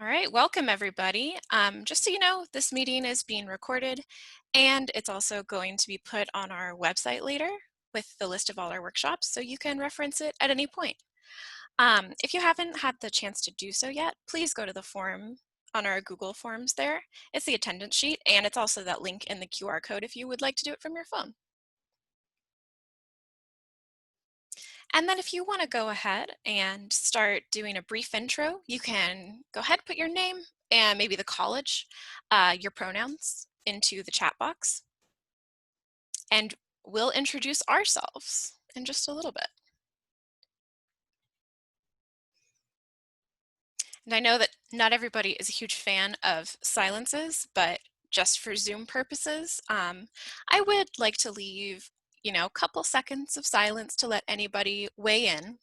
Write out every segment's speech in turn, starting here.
All right, welcome everybody. Just so you know, this meeting is being recorded and it's also going to be put on our website later with the list of all our workshops, so you can reference it at any point. If you haven't had the chance to do so yet, please go to the form on our Google Forms there. It's the attendance sheet and it's also that link in the QR code if you would like to do it from your phone. And then if you want to go ahead and start doing a brief intro, you can go ahead, put your name and maybe the college, your pronouns into the chat box. And we'll introduce ourselves in just a little bit. And I know that not everybody is a huge fan of silences, but just for Zoom purposes, I would like to leave, a couple seconds of silence to let anybody weigh in.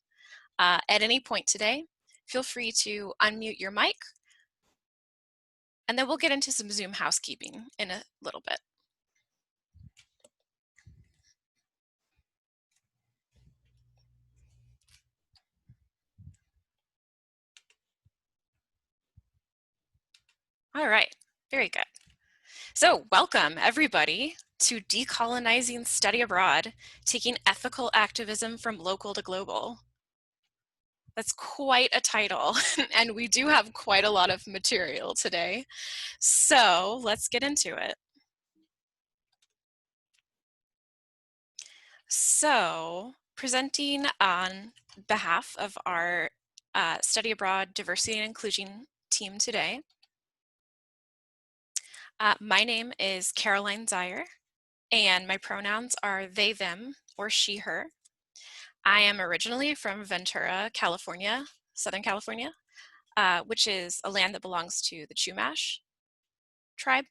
At any point today, feel free to unmute your mic, and then we'll get into some Zoom housekeeping in a little bit. All right, very good. So welcome everybody to Decolonizing Study Abroad, taking ethical activism from local to global. That's quite a title, and we do have quite a lot of material today. So let's get into it. So presenting on behalf of our Study Abroad Diversity and Inclusion team today, my name is Caroline Zeyer, and my pronouns are they, them, or she, her. I am originally from Ventura, California, Southern California, which is a land that belongs to the Chumash tribe.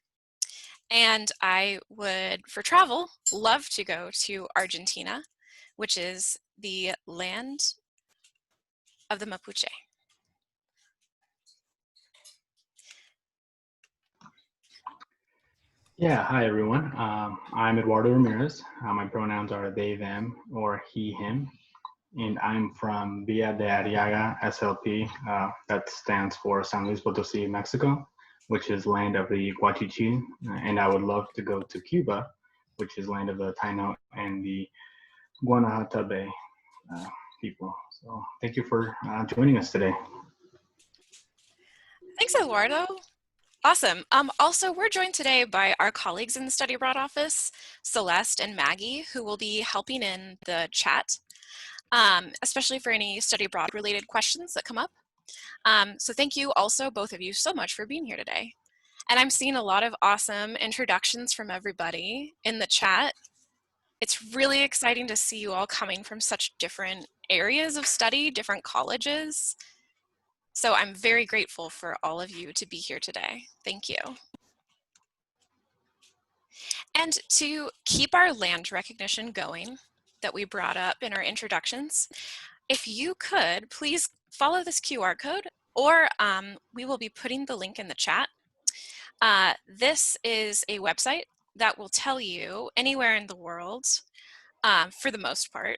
And I would, for travel, love to go to Argentina, which is the land of the Mapuche. Yeah, hi everyone. I'm Eduardo Ramirez. My pronouns are they, them, or he, him. And I'm from Villa de Arriaga, SLP. That stands for San Luis Potosí, Mexico, which is land of the Guachichi. And I would love to go to Cuba, which is land of the Taino and the Guanahatabe people. So thank you for joining us today. Thanks, Eduardo. Awesome. Also, we're joined today by our colleagues in the Study Abroad office, Celeste and Maggie, who will be helping in the chat, especially for any Study Abroad related questions that come up. So thank you also, both of you, so much for being here today. And I'm seeing a lot of awesome introductions from everybody in the chat. It's really exciting to see you all coming from such different areas of study, different colleges. So I'm very grateful for all of you to be here today. Thank you. And to keep our land recognition going that we brought up in our introductions, if you could, please follow this QR code, or we will be putting the link in the chat. This is a website that will tell you anywhere in the world, for the most part,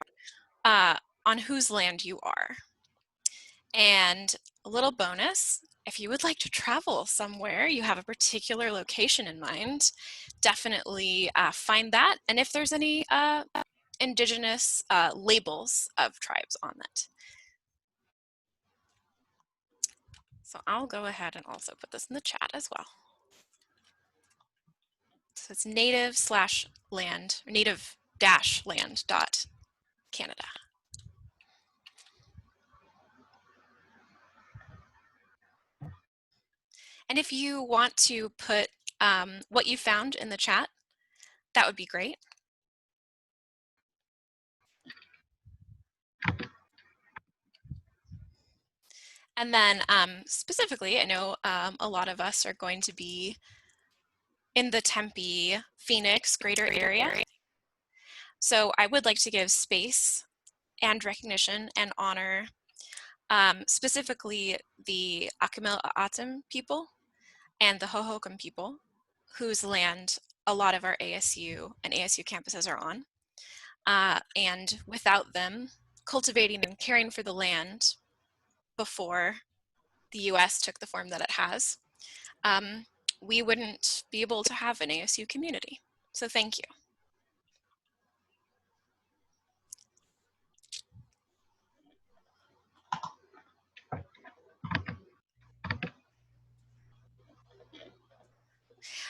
on whose land you are. And a little bonus, if you would like to travel somewhere, you have a particular location in mind, definitely find that. And if there's any indigenous labels of tribes on it. So I'll go ahead and also put this in the chat as well. So it's native/land, native-land.canada. And if you want to put what you found in the chat, that would be great. And then specifically, I know a lot of us are going to be in the Tempe, Phoenix greater area. So I would like to give space and recognition and honor specifically the Akimel-A'atum people and the Hohokam people, whose land a lot of our ASU and ASU campuses are on. And without them, cultivating and caring for the land before the US took the form that it has, we wouldn't be able to have an ASU community. So thank you.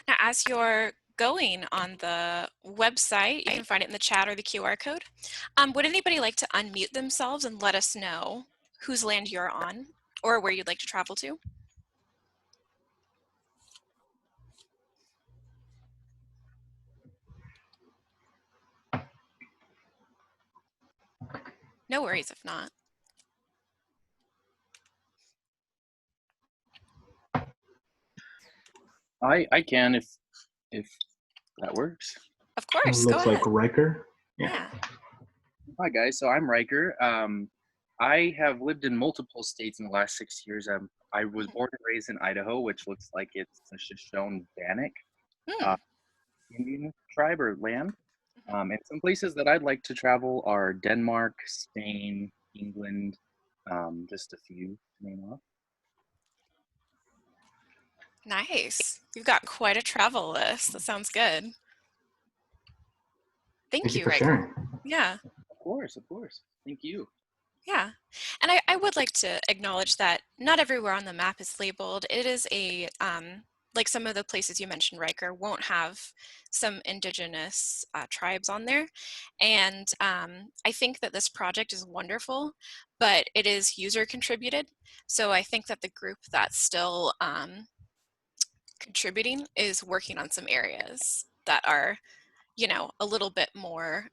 Now, as you're going on the website, you can find it in the chat or the QR code. Would anybody like to unmute themselves and let us know whose land you're on or where you'd like to travel to? No worries if not. I can if that works. Of course, go Looks like ahead. Riker. Yeah. Hi guys, so I'm Riker. I have lived in multiple states in the last 6 years. I was born and raised in Idaho, which looks like it's a Shoshone-Bannock Indian tribe or land. And some places that I'd like to travel are Denmark, Spain, England, just a few to name off. Nice. You've got quite a travel list. That sounds good. Thank you, for Riker. sharing. Yeah. Of course. Thank you. Yeah, and I would like to acknowledge that not everywhere on the map is labeled. It is a, like some of the places you mentioned, Riker, won't have some indigenous tribes on there. And I think that this project is wonderful, but it is user contributed. So I think that the group that's still contributing is working on some areas that are, you know, a little bit more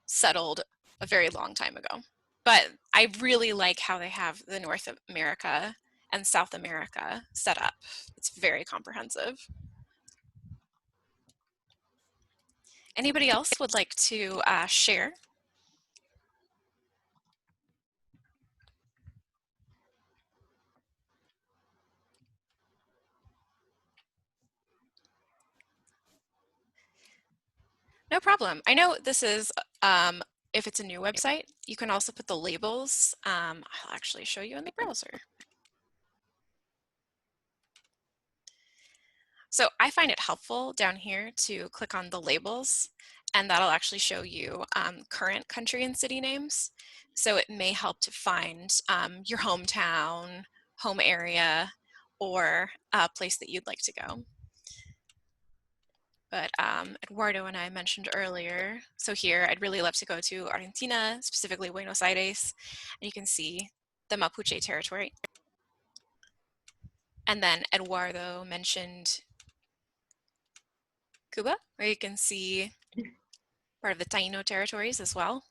settled a very long time ago. But I really like how they have the North America and South America set up. It's very comprehensive. Anybody else would like to share? No problem. I know this is, if it's a new website, you can also put the labels. I'll actually show you in the browser. So I find it helpful down here to click on the labels, and that'll actually show you current country and city names. So it may help to find your hometown, home area, or a place that you'd like to go. But Eduardo and I mentioned earlier, so here I'd really love to go to Argentina, specifically Buenos Aires, and you can see the Mapuche territory. And then Eduardo mentioned Cuba, where you can see part of the Taino territories as well.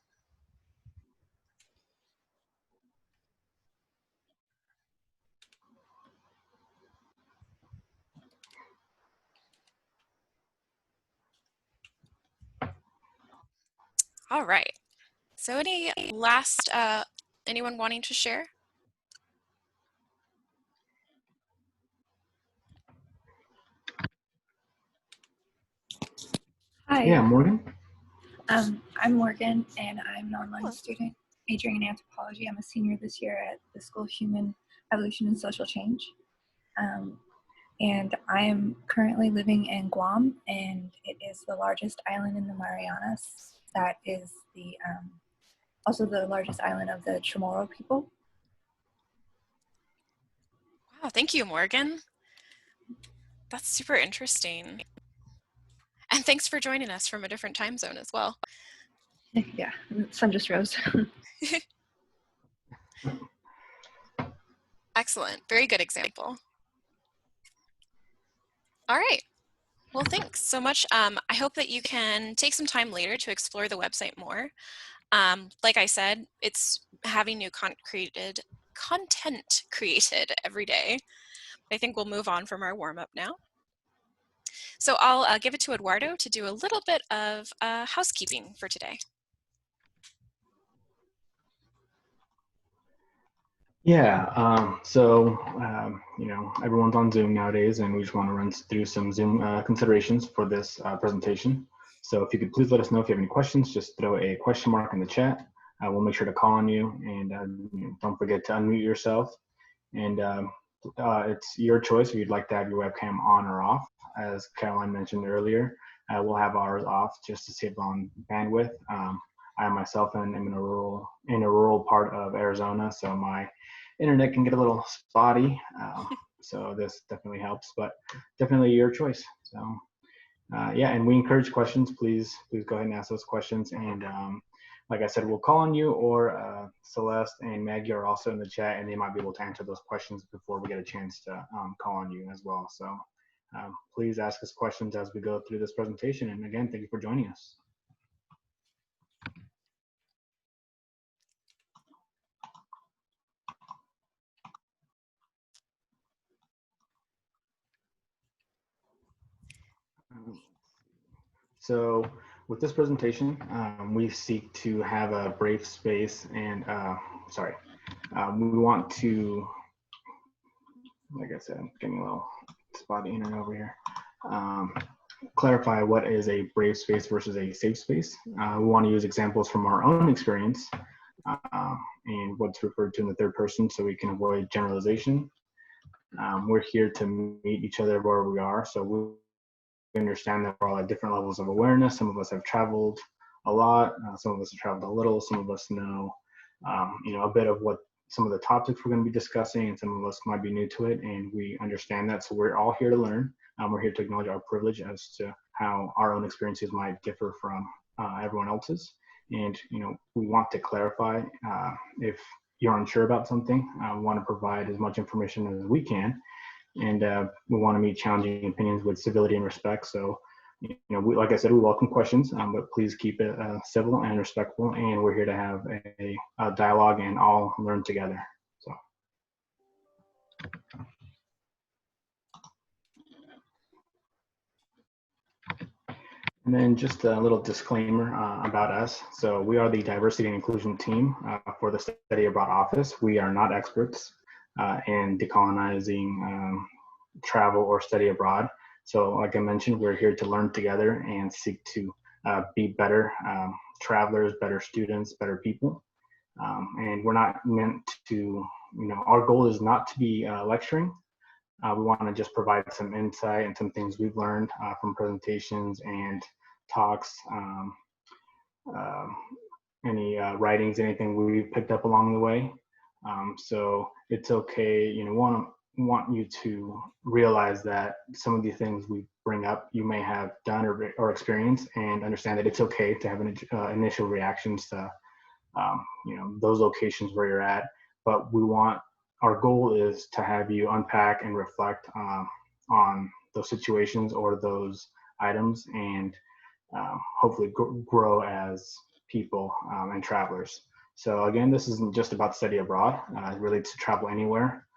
All right. So any last, anyone wanting to share? Hi. Yeah, Morgan. I'm Morgan, and I'm an online student majoring in anthropology. I'm a senior this year at the School of Human Evolution and Social Change. And I am currently living in Guam, and it is the largest island in the Marianas. That is the also the largest island of the Chamorro people. Wow, thank you, Morgan. That's super interesting. And thanks for joining us from a different time zone as well. Yeah, the sun just rose. Excellent, very good example. All right, well, thanks so much. I hope that you can take some time later to explore the website more. Like I said, it's having new content created every day. I think we'll move on from our warm-up now. So I'll give it to Eduardo to do a little bit of housekeeping for today. Yeah, you know, everyone's on Zoom nowadays, and we just want to run through some Zoom considerations for this presentation. So if you could please let us know if you have any questions, just throw a question mark in the chat. We'll make sure to call on you, and you know, don't forget to unmute yourself. And it's your choice if you'd like to have your webcam on or off. As Caroline mentioned earlier, we'll have ours off just to save on bandwidth. I myself am in a rural part of Arizona, so my internet can get a little spotty. So this definitely helps, but definitely your choice. So yeah, and we encourage questions. Please go ahead and ask those questions. And like I said, we'll call on you, or Celeste and Maggie are also in the chat, and they might be able to answer those questions before we get a chance to call on you as well. So please ask us questions as we go through this presentation. And again, thank you for joining us. So with this presentation, we seek to have a brave space, and we want to, like I said, I'm getting a little spotty internet over here. Clarify what is a brave space versus a safe space. We want to use examples from our own experience and what's referred to in the third person, so we can avoid generalization. We're here to meet each other where we are, so we understand that we're all at different levels of awareness. Some of us have traveled a lot, some of us have traveled a little, some of us know a bit of what some of the topics we're going to be discussing, and some of us might be new to it, and we understand that. So we're all here to learn. We're here to acknowledge our privilege as to how our own experiences might differ from everyone else's. And we want to clarify if you're unsure about something. We want to provide as much information as we can, and we want to meet challenging opinions with civility and respect. So, like I said, we welcome questions, but please keep it civil and respectful. And we're here to have a dialogue and all learn together. So. And then just a little disclaimer about us. So we are the diversity and inclusion team for the Study Abroad office. We are not experts in decolonizing travel or study abroad. So like I mentioned, we're here to learn together and seek to be better travelers, better students, better people. And we're not meant to, our goal is not to be lecturing. We want to just provide some insight and some things we've learned from presentations and talks, any writings, anything we've picked up along the way. So it's okay, want you to realize that some of the things we bring up you may have done or experienced, and understand that it's okay to have initial reactions to those locations where you're at. But our goal is to have you unpack and reflect on those situations or those items, and hopefully grow as people and travelers. So again, this isn't just about study abroad. It relates to travel anywhere.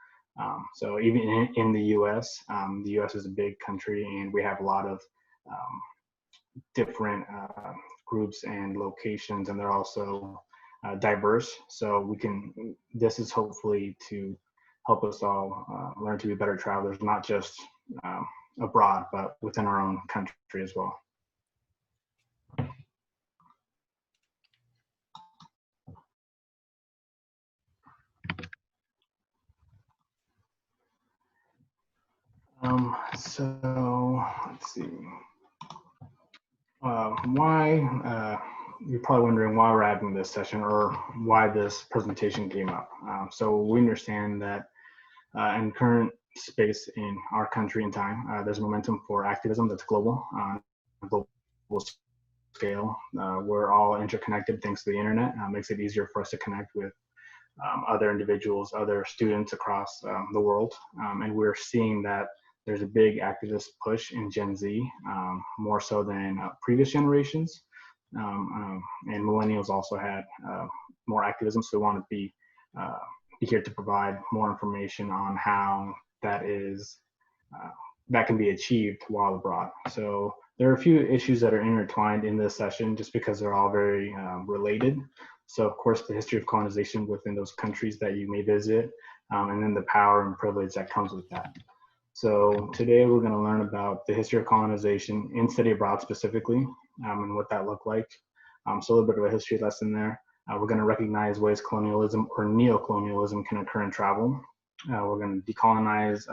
So even in the U.S., the U.S. is a big country, and we have a lot of different groups and locations, and they're also diverse. So this is hopefully to help us all learn to be better travelers, not just abroad, but within our own country as well. So let's see. Why, you're probably wondering why we're having this session or why this presentation came up. So we understand that in current space in our country and time, there's momentum for activism that's global, global scale. We're all interconnected thanks to the internet. Makes it easier for us to connect with other individuals, other students across the world. And we're seeing that there's a big activist push in Gen Z, more so than previous generations. And millennials also had more activism, so we want to be here to provide more information on how that can be achieved while abroad. So there are a few issues that are intertwined in this session just because they're all very related. So of course, the history of colonization within those countries that you may visit, and then the power and privilege that comes with that. So today we're going to learn about the history of colonization in study abroad specifically, and what that looked like. So a little bit of a history lesson there. We're going to recognize ways colonialism or neocolonialism can occur in travel. We're going to decolonize,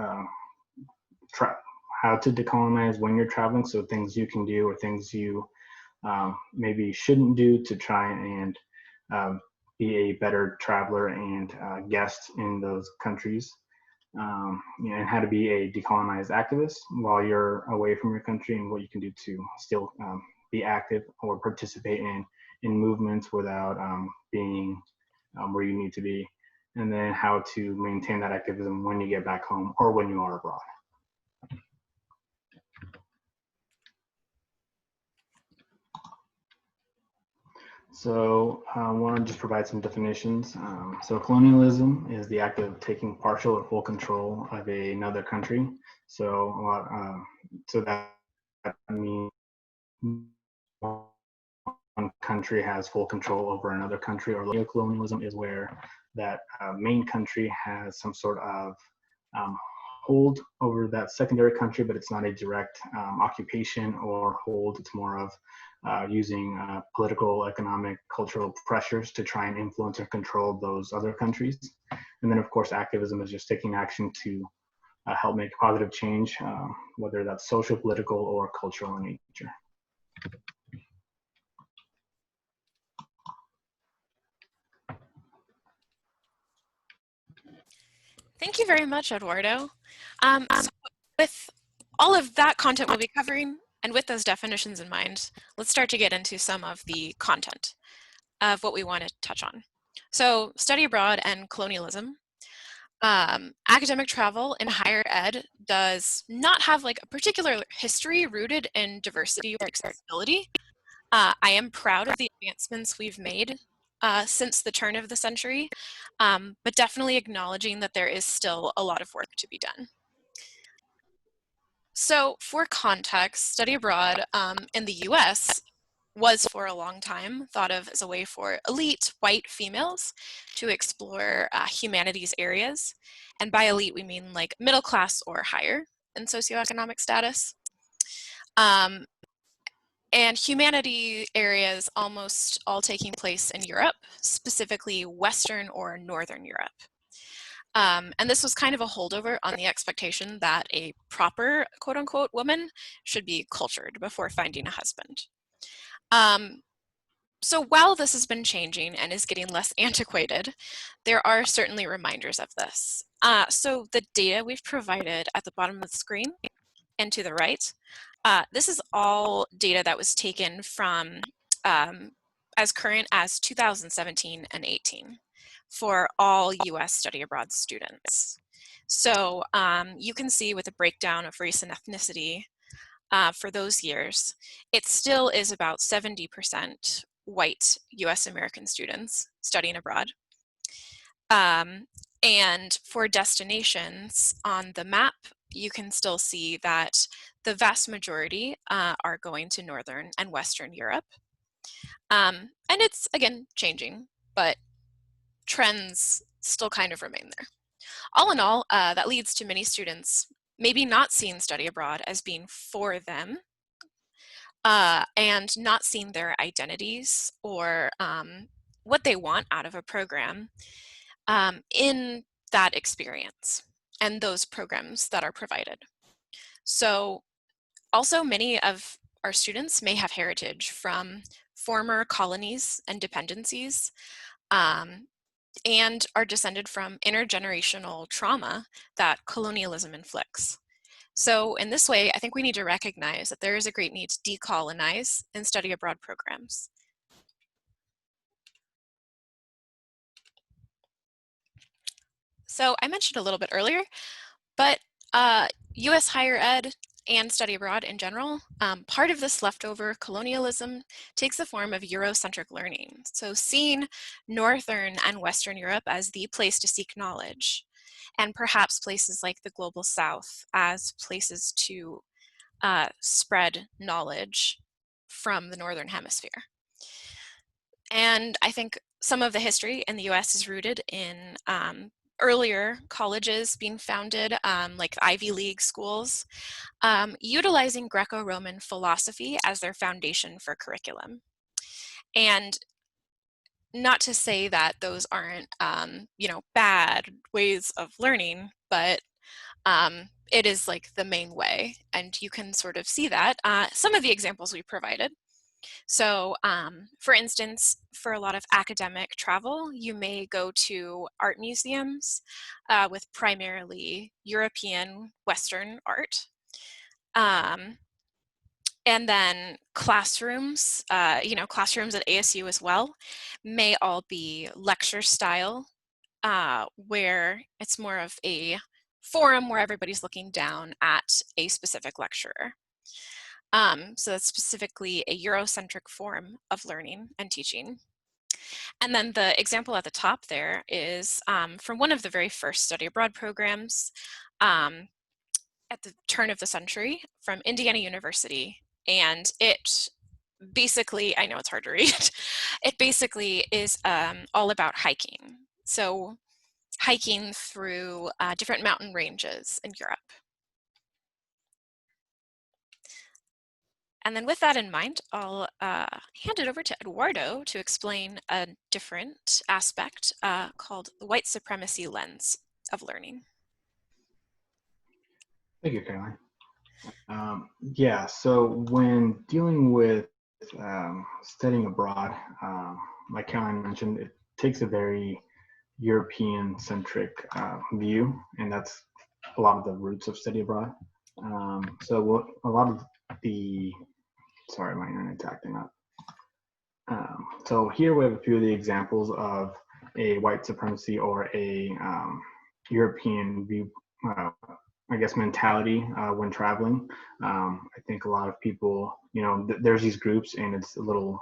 how to decolonize when you're traveling, so things you can do or things you maybe shouldn't do to try and be a better traveler and guest in those countries. And how to be a decolonized activist while you're away from your country, and what you can do to still be active or participate in movements without being where you need to be, and then how to maintain that activism when you get back home or when you are abroad. So I want to just provide some definitions. So colonialism is the act of taking partial or full control of another country. So so that means one country has full control over another country. Or neocolonialism is where that main country has some sort of hold over that secondary country, but it's not a direct occupation or hold. It's more of using political, economic, cultural pressures to try and influence or control those other countries. And then, of course, activism is just taking action to help make positive change, whether that's social, political, or cultural in nature. Thank you very much, Eduardo. So with all of that content we'll be covering, and with those definitions in mind, let's start to get into some of the content of what we want to touch on. So study abroad and colonialism. Academic travel in higher ed does not have like a particular history rooted in diversity or accessibility. I am proud of the advancements we've made since the turn of the century, but definitely acknowledging that there is still a lot of work to be done. So for context, study abroad in the US was for a long time thought of as a way for elite white females to explore humanities areas. And by elite, we mean like middle class or higher in socioeconomic status. And humanity areas almost all taking place in Europe, specifically Western or Northern Europe. And this was kind of a holdover on the expectation that a proper quote unquote woman should be cultured before finding a husband. So while this has been changing and is getting less antiquated, there are certainly reminders of this. So the data we've provided at the bottom of the screen and to the right, this is all data that was taken from as current as 2017 and 18 for all US study abroad students. So you can see with a breakdown of race and ethnicity for those years, it still is about 70% white US American students studying abroad. And for destinations on the map, you can still see that the vast majority are going to Northern and Western Europe. And it's, again, changing, but trends still kind of remain there. All in all, that leads to many students maybe not seeing study abroad as being for them, and not seeing their identities or what they want out of a program in that experience and those programs that are provided. So also many of our students may have heritage from former colonies and dependencies, and are descended from intergenerational trauma that colonialism inflicts. So in this way, I think we need to recognize that there is a great need to decolonize and study abroad programs. So I mentioned a little bit earlier, but US higher ed and study abroad in general, part of this leftover colonialism takes the form of Eurocentric learning. So seeing Northern and Western Europe as the place to seek knowledge, and perhaps places like the Global South as places to spread knowledge from the Northern Hemisphere. And I think some of the history in the US is rooted in earlier colleges being founded, like Ivy League schools, utilizing Greco-Roman philosophy as their foundation for curriculum. And not to say that those aren't, you know, bad ways of learning, but it is like the main way, and you can sort of see that. Some of the examples we provided. So for instance, for a lot of academic travel, you may go to art museums with primarily European Western art. And then classrooms, you know, classrooms at ASU as well, may all be lecture style, where it's more of a forum where everybody's looking down at a specific lecturer. So that's specifically a Eurocentric form of learning and teaching. And then the example at the top there is from one of the very first study abroad programs at the turn of the century from Indiana University. And it basically, I know it's hard to read, it basically is all about hiking. So hiking through different mountain ranges in Europe. And then with that in mind, I'll hand it over to Eduardo to explain a different aspect called the white supremacy lens of learning. Thank you, Caroline. Yeah, so when dealing with studying abroad, like Caroline mentioned, it takes a very European-centric view, and that's a lot of the roots of study abroad. So what a lot of the, sorry, my internet's acting up. So here we have a few of the examples of a white supremacy or a European view, I guess, mentality when traveling. I think a lot of people, you know, there's these groups, and it's a little,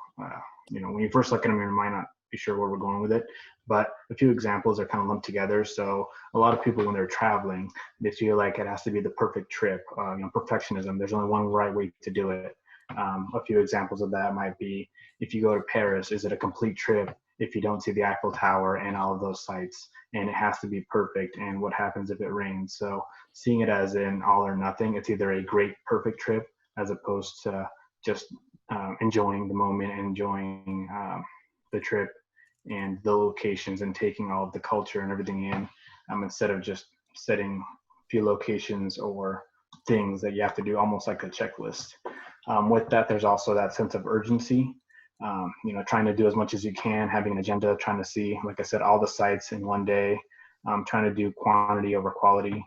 you know, when you first look at them, you might not be sure where we're going with it. But a few examples are kind of lumped together. So a lot of people, when they're traveling, they feel like it has to be the perfect trip. You know, perfectionism. There's only one right way to do it. A few examples of that might be, if you go to Paris, is it a complete trip if you don't see the Eiffel Tower and all of those sites? And it has to be perfect. And what happens if it rains? So seeing it as an all or nothing, it's either a great, perfect trip as opposed to just enjoying the moment, enjoying the trip and the locations and taking all of the culture and everything in, instead of just setting a few locations or things that you have to do, almost like a checklist. With that, there's also that sense of urgency. You know, trying to do as much as you can, having an agenda, trying to see, like I said, all the sites in one day, trying to do quantity over quality,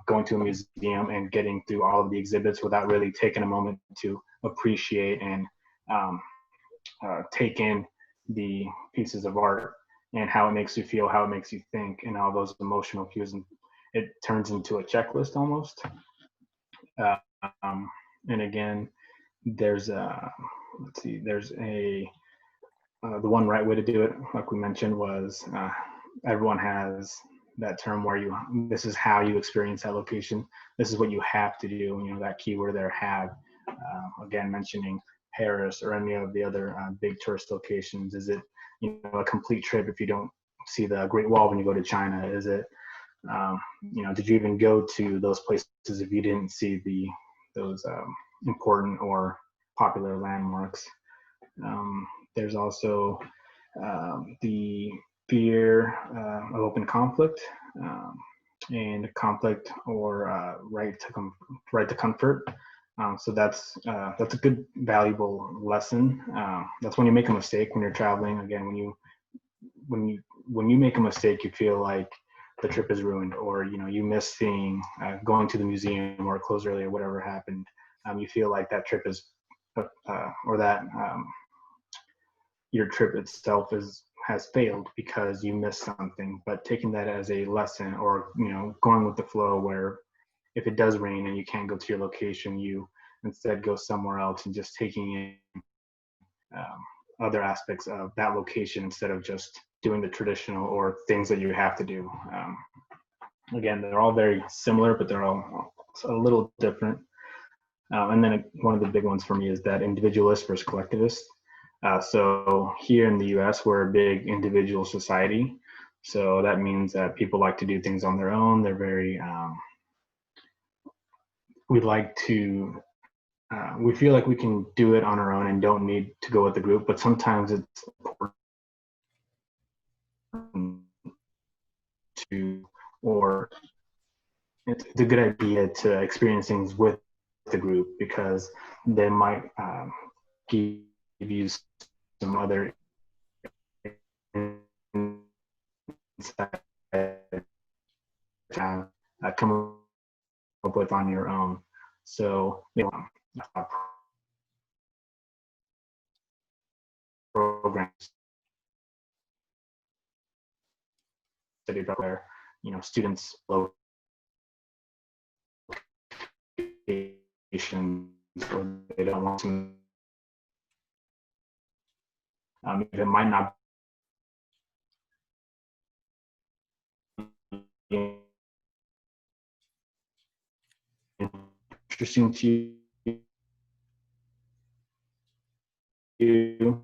going to a museum and getting through all of the exhibits without really taking a moment to appreciate and take in the pieces of art and how it makes you feel, how it makes you think, and all those emotional cues. And it turns into a checklist almost. And again, there's let's see, there's a the one right way to do it, like we mentioned, was everyone has that term where this is how you experience that location. This is what you have to do. You know, that keyword there, have. Again, mentioning Paris or any of the other big tourist locations. Is it, you know, a complete trip if you don't see the Great Wall when you go to China? Is it, you know, did you even go to those places if you didn't see those important or popular landmarks? There's also the fear of open conflict and conflict or right to comfort. So that's a good, valuable lesson. That's when you make a mistake when you're traveling. Again, when you make a mistake, you feel like the trip is ruined, or you know, you miss seeing going to the museum, or closed early, or whatever happened. You feel like that trip is or that your trip itself has failed because you missed something. But taking that as a lesson, or you know, going with the flow, where if it does rain and you can't go to your location, you instead go somewhere else, and just taking in other aspects of that location instead of just doing the traditional or things that you have to do. Again, they're all very similar, but they're all a little different. And then one of the big ones for me is that individualist versus collectivist. So here in the US, we're a big individual society. So that means that people like to do things on their own. They're very, we feel like we can do it on our own and don't need to go with the group, but sometimes it's important to, or it's a good idea to experience things with the group, because they might give you some other insight to come up with on your own. So, programs, study abroad, where students locations, or they don't want to. It might not be interesting to you.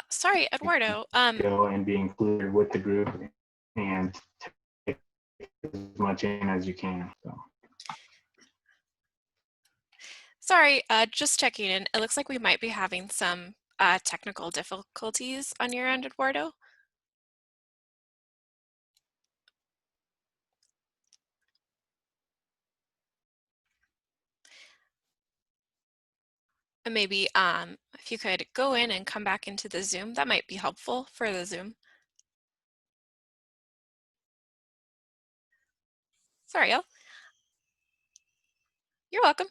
Sorry, Eduardo. Go and be included with the group and take as much in as you can. So. Sorry, just checking in. It looks like we might be having some technical difficulties on your end, Eduardo. And maybe if you could go in and come back into the Zoom, that might be helpful for the Zoom. Sorry, y'all. You're welcome.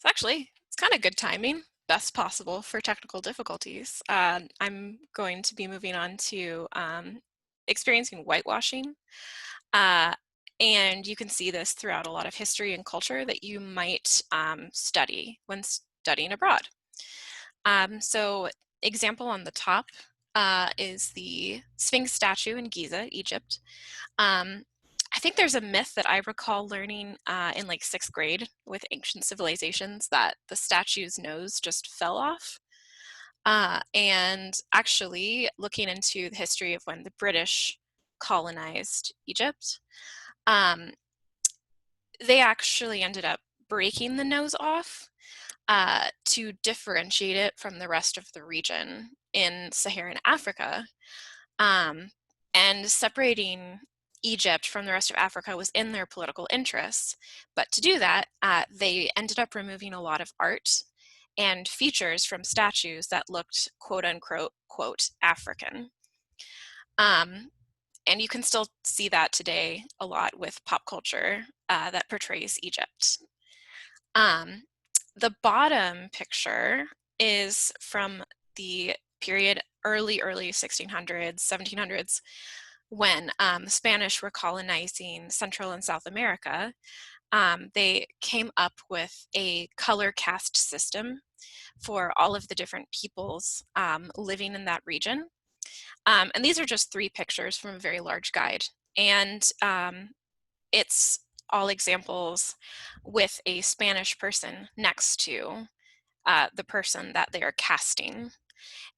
It's kind of good timing, best possible for technical difficulties. I'm going to be moving on to experiencing whitewashing. And you can see this throughout a lot of history and culture that you might study when studying abroad. So example on the top is the Sphinx statue in Giza, Egypt. I think there's a myth that I recall learning in like 6th grade with ancient civilizations that the statue's nose just fell off. And actually looking into the history of when the British colonized Egypt, they actually ended up breaking the nose off to differentiate it from the rest of the region in Saharan Africa. And separating Egypt from the rest of Africa was in their political interests. But to do that, they ended up removing a lot of art and features from statues that looked quote unquote, quote, African. And you can still see that today a lot with pop culture that portrays Egypt. The bottom picture is from the period early 1600s, 1700s, when the Spanish were colonizing Central and South America. They came up with a color caste system for all of the different peoples living in that region. And these are just 3 pictures from a very large guide. And it's all examples with a Spanish person next to the person that they are casting.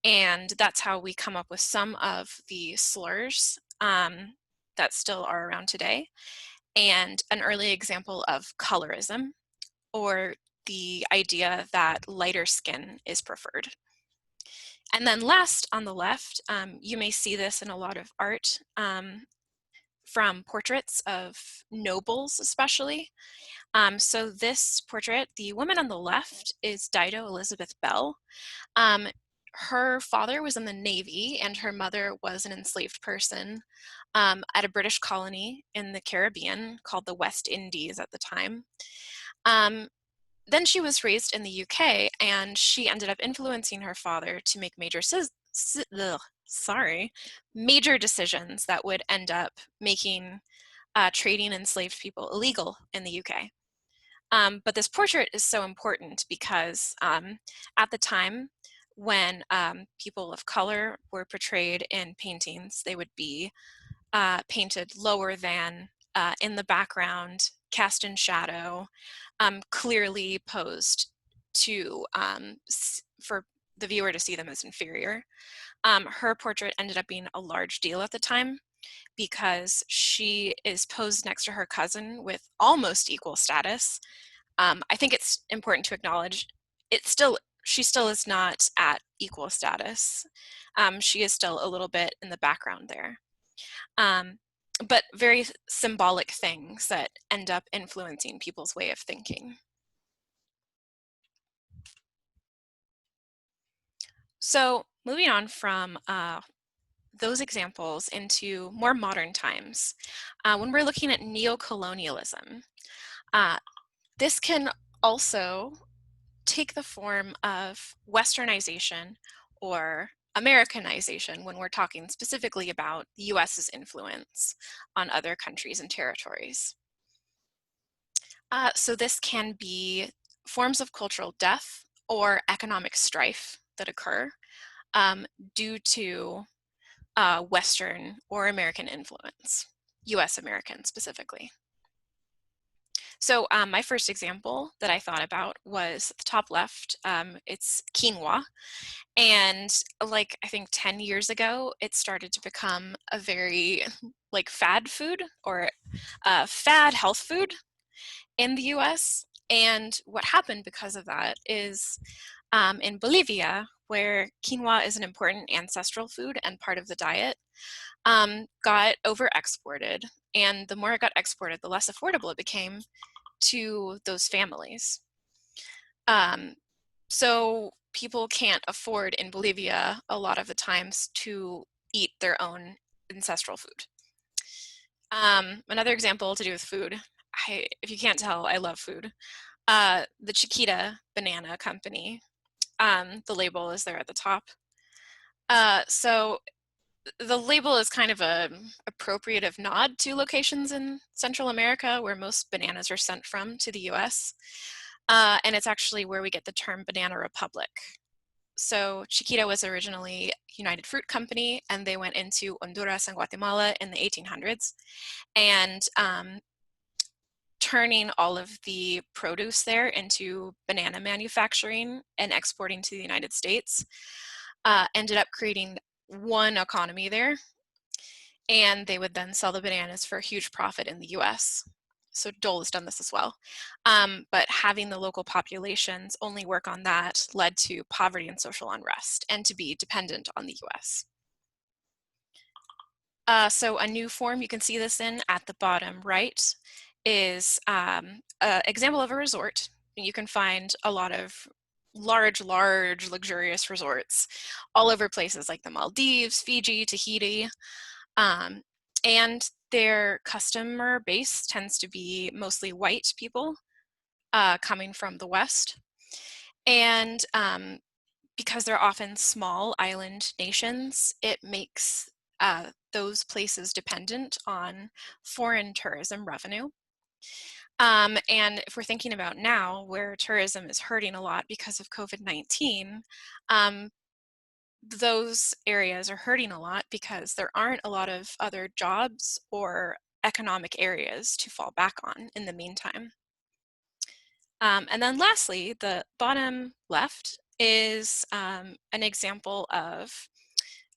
And that's how we come up with some of the slurs that still are around today. And an early example of colorism, or the idea that lighter skin is preferred. And then last on the left, you may see this in a lot of art from portraits of nobles especially. So this portrait, the woman on the left is Dido Elizabeth Bell. Her father was in the Navy and her mother was an enslaved person at a British colony in the Caribbean called the West Indies at the time. Then she was raised in the UK and she ended up influencing her father to make major decisions that would end up making trading enslaved people illegal in the UK. But this portrait is so important because at the time when people of color were portrayed in paintings, they would be painted lower than in the background cast in shadow, clearly posed to for the viewer to see them as inferior. Her portrait ended up being a large deal at the time because she is posed next to her cousin with almost equal status. I think it's important to acknowledge she still is not at equal status. She is still a little bit in the background there. But very symbolic things that end up influencing people's way of thinking. So moving on from those examples into more modern times, when we're looking at neocolonialism, this can also take the form of Westernization or Americanization when we're talking specifically about the US's influence on other countries and territories. So this can be forms of cultural death or economic strife that occur due to Western or American influence, US American specifically. So my first example that I thought about was the top left. It's quinoa. And like, I think 10 years ago, it started to become a very like fad food or fad health food in the US. And what happened because of that is in Bolivia, where quinoa is an important ancestral food and part of the diet, got over-exported. And the more it got exported, the less affordable it became to those families. So people can't afford in Bolivia a lot of the times to eat their own ancestral food. Another example to do with food, if you can't tell, I love food. The Chiquita Banana Company, the label is there at the top. So the label is kind of a appropriative nod to locations in Central America where most bananas are sent from to the US. And it's actually where we get the term Banana Republic. So Chiquita was originally United Fruit Company, and they went into Honduras and Guatemala in the 1800s. And turning all of the produce there into banana manufacturing and exporting to the United States ended up creating one economy there. And they would then sell the bananas for a huge profit in the US. So Dole has done this as well. But having the local populations only work on that led to poverty and social unrest and to be dependent on the US. So a new form you can see this in at the bottom right is an example of a resort. You can find a lot of large, luxurious resorts all over places like the Maldives, Fiji, Tahiti. And their customer base tends to be mostly white people coming from the West. And because they're often small island nations, it makes those places dependent on foreign tourism revenue. And if we're thinking about now, where tourism is hurting a lot because of COVID-19, those areas are hurting a lot because there aren't a lot of other jobs or economic areas to fall back on in the meantime. And then lastly, the bottom left is an example of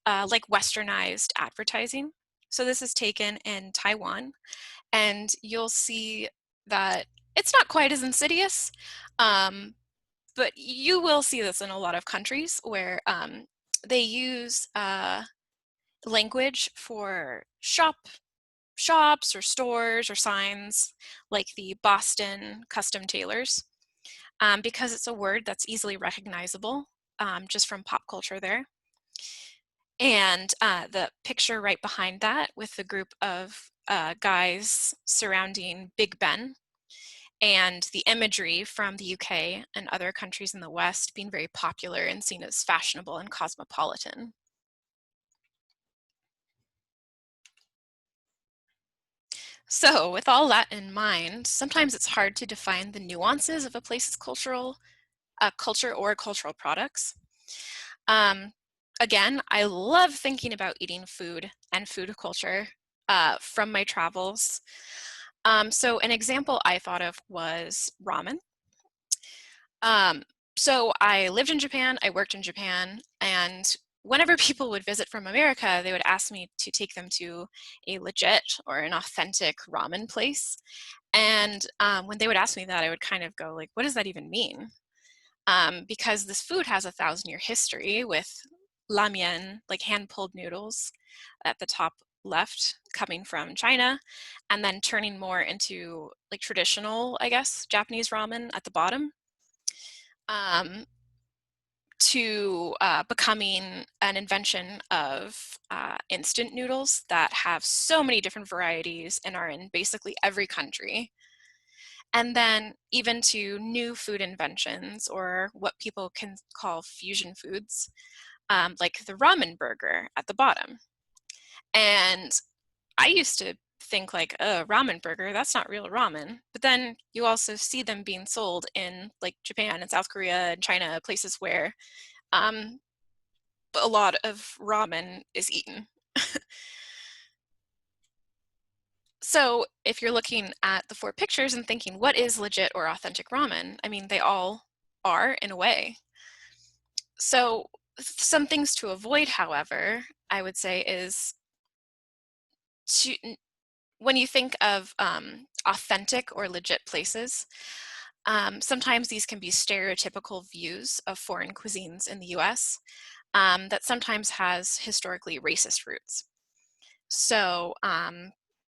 like westernized advertising. So this is taken in Taiwan, and you'll see that it's not quite as insidious, but you will see this in a lot of countries where they use language for shops or stores or signs like the Boston custom tailors because it's a word that's easily recognizable just from pop culture there. And the picture right behind that with the group of guys surrounding Big Ben and the imagery from the UK and other countries in the West being very popular and seen as fashionable and cosmopolitan. So with all that in mind, sometimes it's hard to define the nuances of a place's culture or cultural products. Again, I love thinking about eating food and food culture from my travels. So an example I thought of was ramen. So I lived in Japan, I worked in Japan, and whenever people would visit from America, they would ask me to take them to a legit or an authentic ramen place. And when they would ask me that, I would kind of go like, what does that even mean? Because this food has a 1,000-year history with ramen, like hand-pulled noodles at the top left coming from China, and then turning more into like traditional, I guess, Japanese ramen at the bottom, to becoming an invention of instant noodles that have so many different varieties and are in basically every country. And then even to new food inventions, or what people can call fusion foods, like the ramen burger at the bottom. And I used to think like, oh, ramen burger, that's not real ramen. But then you also see them being sold in like Japan and South Korea and China, places where a lot of ramen is eaten. So if you're looking at the 4 pictures and thinking, what is legit or authentic ramen? I mean, they all are in a way. So some things to avoid, however, I would say is when you think of authentic or legit places, sometimes these can be stereotypical views of foreign cuisines in the US that sometimes has historically racist roots. So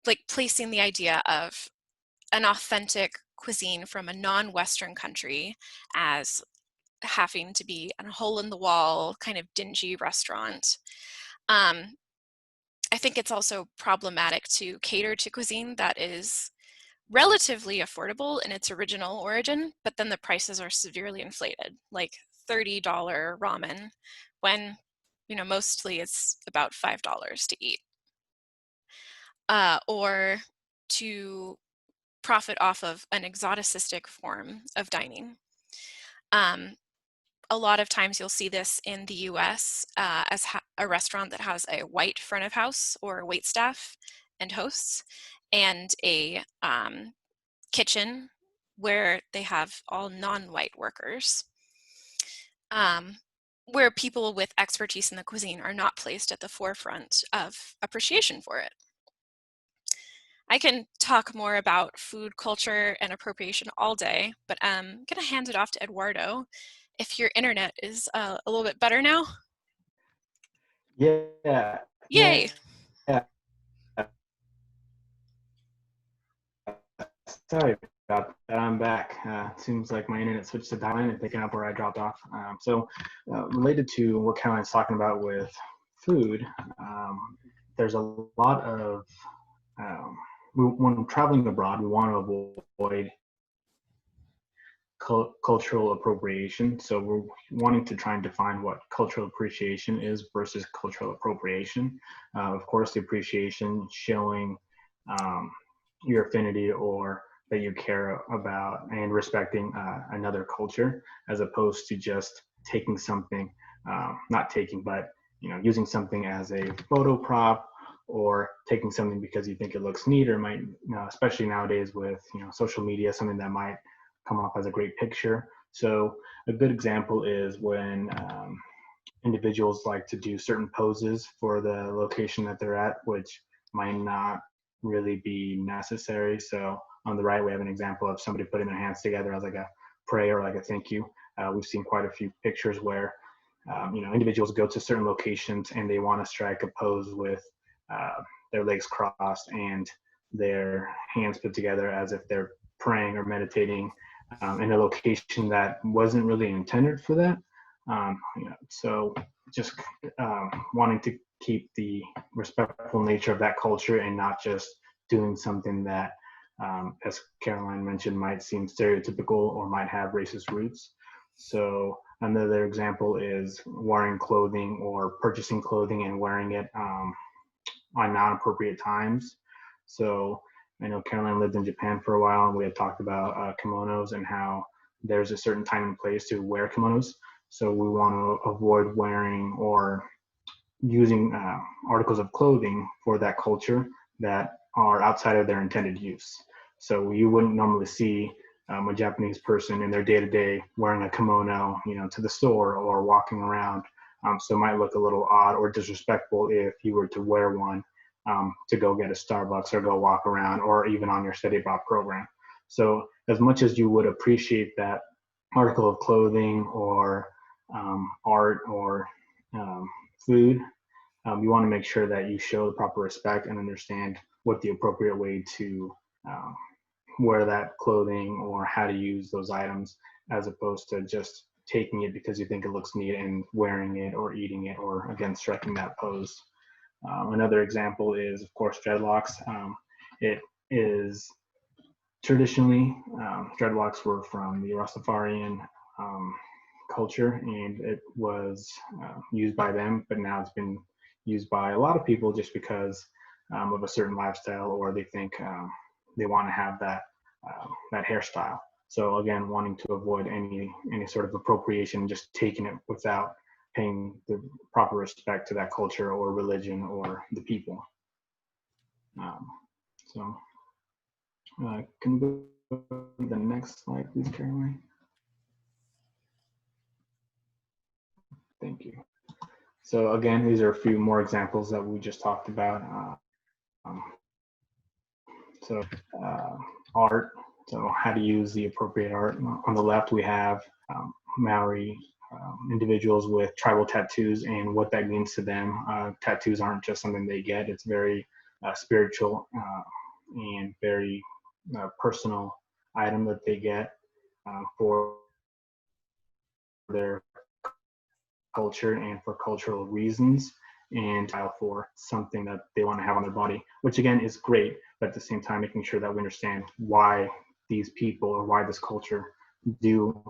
like placing the idea of an authentic cuisine from a non-Western country as having to be a hole-in-the-wall kind of dingy restaurant. I think it's also problematic to cater to cuisine that is relatively affordable in its original origin, but then the prices are severely inflated, like $30 ramen, when mostly it's about $5 to eat. Or to profit off of an exoticistic form of dining. A lot of times you'll see this in the US as a restaurant that has a white front of house or wait staff and hosts, and a kitchen where they have all non-white workers, where people with expertise in the cuisine are not placed at the forefront of appreciation for it. I can talk more about food culture and appropriation all day, but I'm going to hand it off to Eduardo. If your internet is a little bit better now. Yeah, Yay! yeah. Sorry about that. I'm back. Seems like my internet switched to dial-in and picking up where I dropped off. Related to what Caroline's talking about with food, there's a lot of when traveling abroad, we want to avoid cultural appropriation. So we're wanting to try and define what cultural appreciation is versus cultural appropriation. Of course, the appreciation showing your affinity or that you care about and respecting another culture, as opposed to just taking something, not taking, but using something as a photo prop, or taking something because you think it looks neat, or might, especially nowadays with social media, something that might come off as a great picture. So a good example is when individuals like to do certain poses for the location that they're at, which might not really be necessary. So on the right, we have an example of somebody putting their hands together as like a prayer or like a thank you. We've seen quite a few pictures where individuals go to certain locations and they want to strike a pose with their legs crossed and their hands put together as if they're praying or meditating in a location that wasn't really intended for that. So just wanting to keep the respectful nature of that culture and not just doing something that, as Caroline mentioned, might seem stereotypical or might have racist roots. So another example is wearing clothing or purchasing clothing and wearing it on non-appropriate times. So I know Caroline lived in Japan for a while, and we had talked about kimonos and how there's a certain time and place to wear kimonos. So we want to avoid wearing or using articles of clothing for that culture that are outside of their intended use. So you wouldn't normally see a Japanese person in their day-to-day wearing a kimono, to the store or walking around. So it might look a little odd or disrespectful if you were to wear one to go get a Starbucks or go walk around, or even on your study abroad program. So as much as you would appreciate that article of clothing or art or food, you want to make sure that you show the proper respect and understand what the appropriate way to wear that clothing or how to use those items, as opposed to just taking it because you think it looks neat and wearing it or eating it, or again striking that pose. Another example is, of course, dreadlocks. It is traditionally, dreadlocks were from the Rastafarian culture, and it was used by them, but now it's been used by a lot of people just because of a certain lifestyle, or they think they want to have that hairstyle. So again, wanting to avoid any sort of appropriation, just taking it without paying the proper respect to that culture or religion or the people. Can we go to the next slide, please, Caroline? Thank you. So again, these are a few more examples that we just talked about. Art, so how to use the appropriate art. On the left, we have Maori individuals with tribal tattoos and what that means to them. Tattoos aren't just something they get, it's very spiritual and very personal item that they get for their culture and for cultural reasons, and for something that they want to have on their body, which again is great, but at the same time making sure that we understand why these people or why this culture do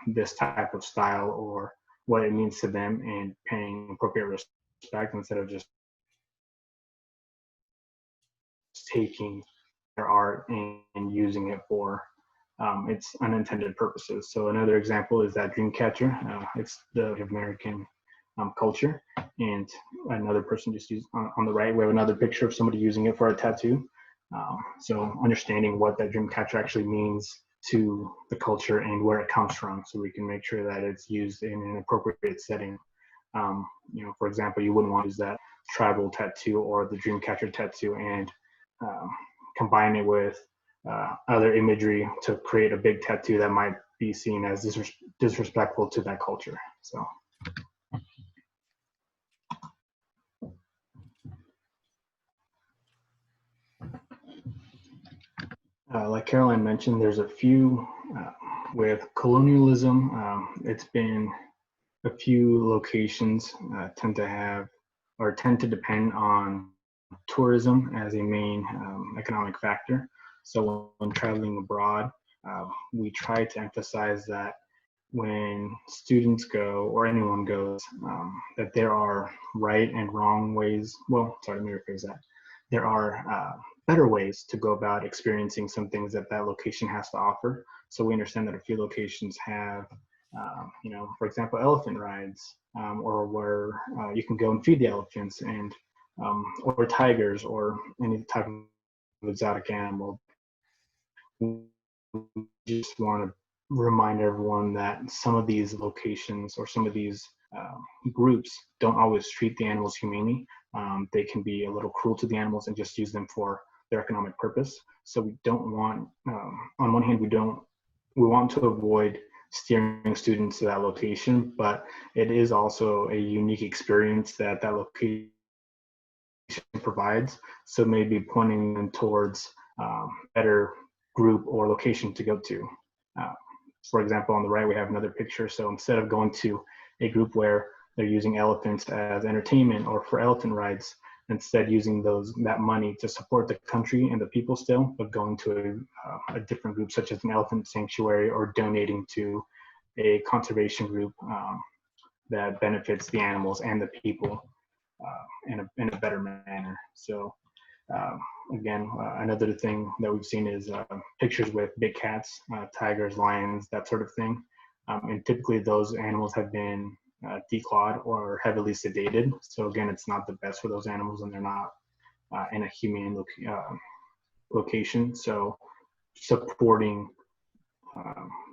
this type of style or what it means to them, and paying appropriate respect instead of just taking their art and using it for its unintended purposes. So another example is that dream catcher. It's the American culture, and another person just used on the right, we have another picture of somebody using it for a tattoo. So understanding what that dream catcher actually means to the culture and where it comes from, so we can make sure that it's used in an appropriate setting. For example, you wouldn't want to use that tribal tattoo or the dream catcher tattoo and combine it with other imagery to create a big tattoo that might be seen as disrespectful to that culture. So. Like Caroline mentioned, there's a few with colonialism. It's been a few locations tend to depend on tourism as a main economic factor. So when traveling abroad, we try to emphasize that when students go, or anyone goes, that there are right and wrong ways. Well, sorry, let me rephrase that. There are better ways to go about experiencing some things that that location has to offer. So we understand that a few locations have, for example, elephant rides, or where you can go and feed the elephants, and or tigers, or any type of exotic animal. We just want to remind everyone that some of these locations or some of these groups don't always treat the animals humanely. They can be a little cruel to the animals and just use them for their economic purpose. So we don't want, on one hand, we want to avoid steering students to that location, but it is also a unique experience that that location provides. So maybe pointing them towards better group or location to go to. For example, on the right, we have another picture. So instead of going to a group where they're using elephants as entertainment or for elephant rides, instead using that money to support the country and the people still, but going to a different group such as an elephant sanctuary, or donating to a conservation group that benefits the animals and the people in a better manner. So again, another thing that we've seen is pictures with big cats, tigers, lions, that sort of thing. And typically those animals have been declawed or heavily sedated. So again, it's not the best for those animals, and they're not in a humane location. So supporting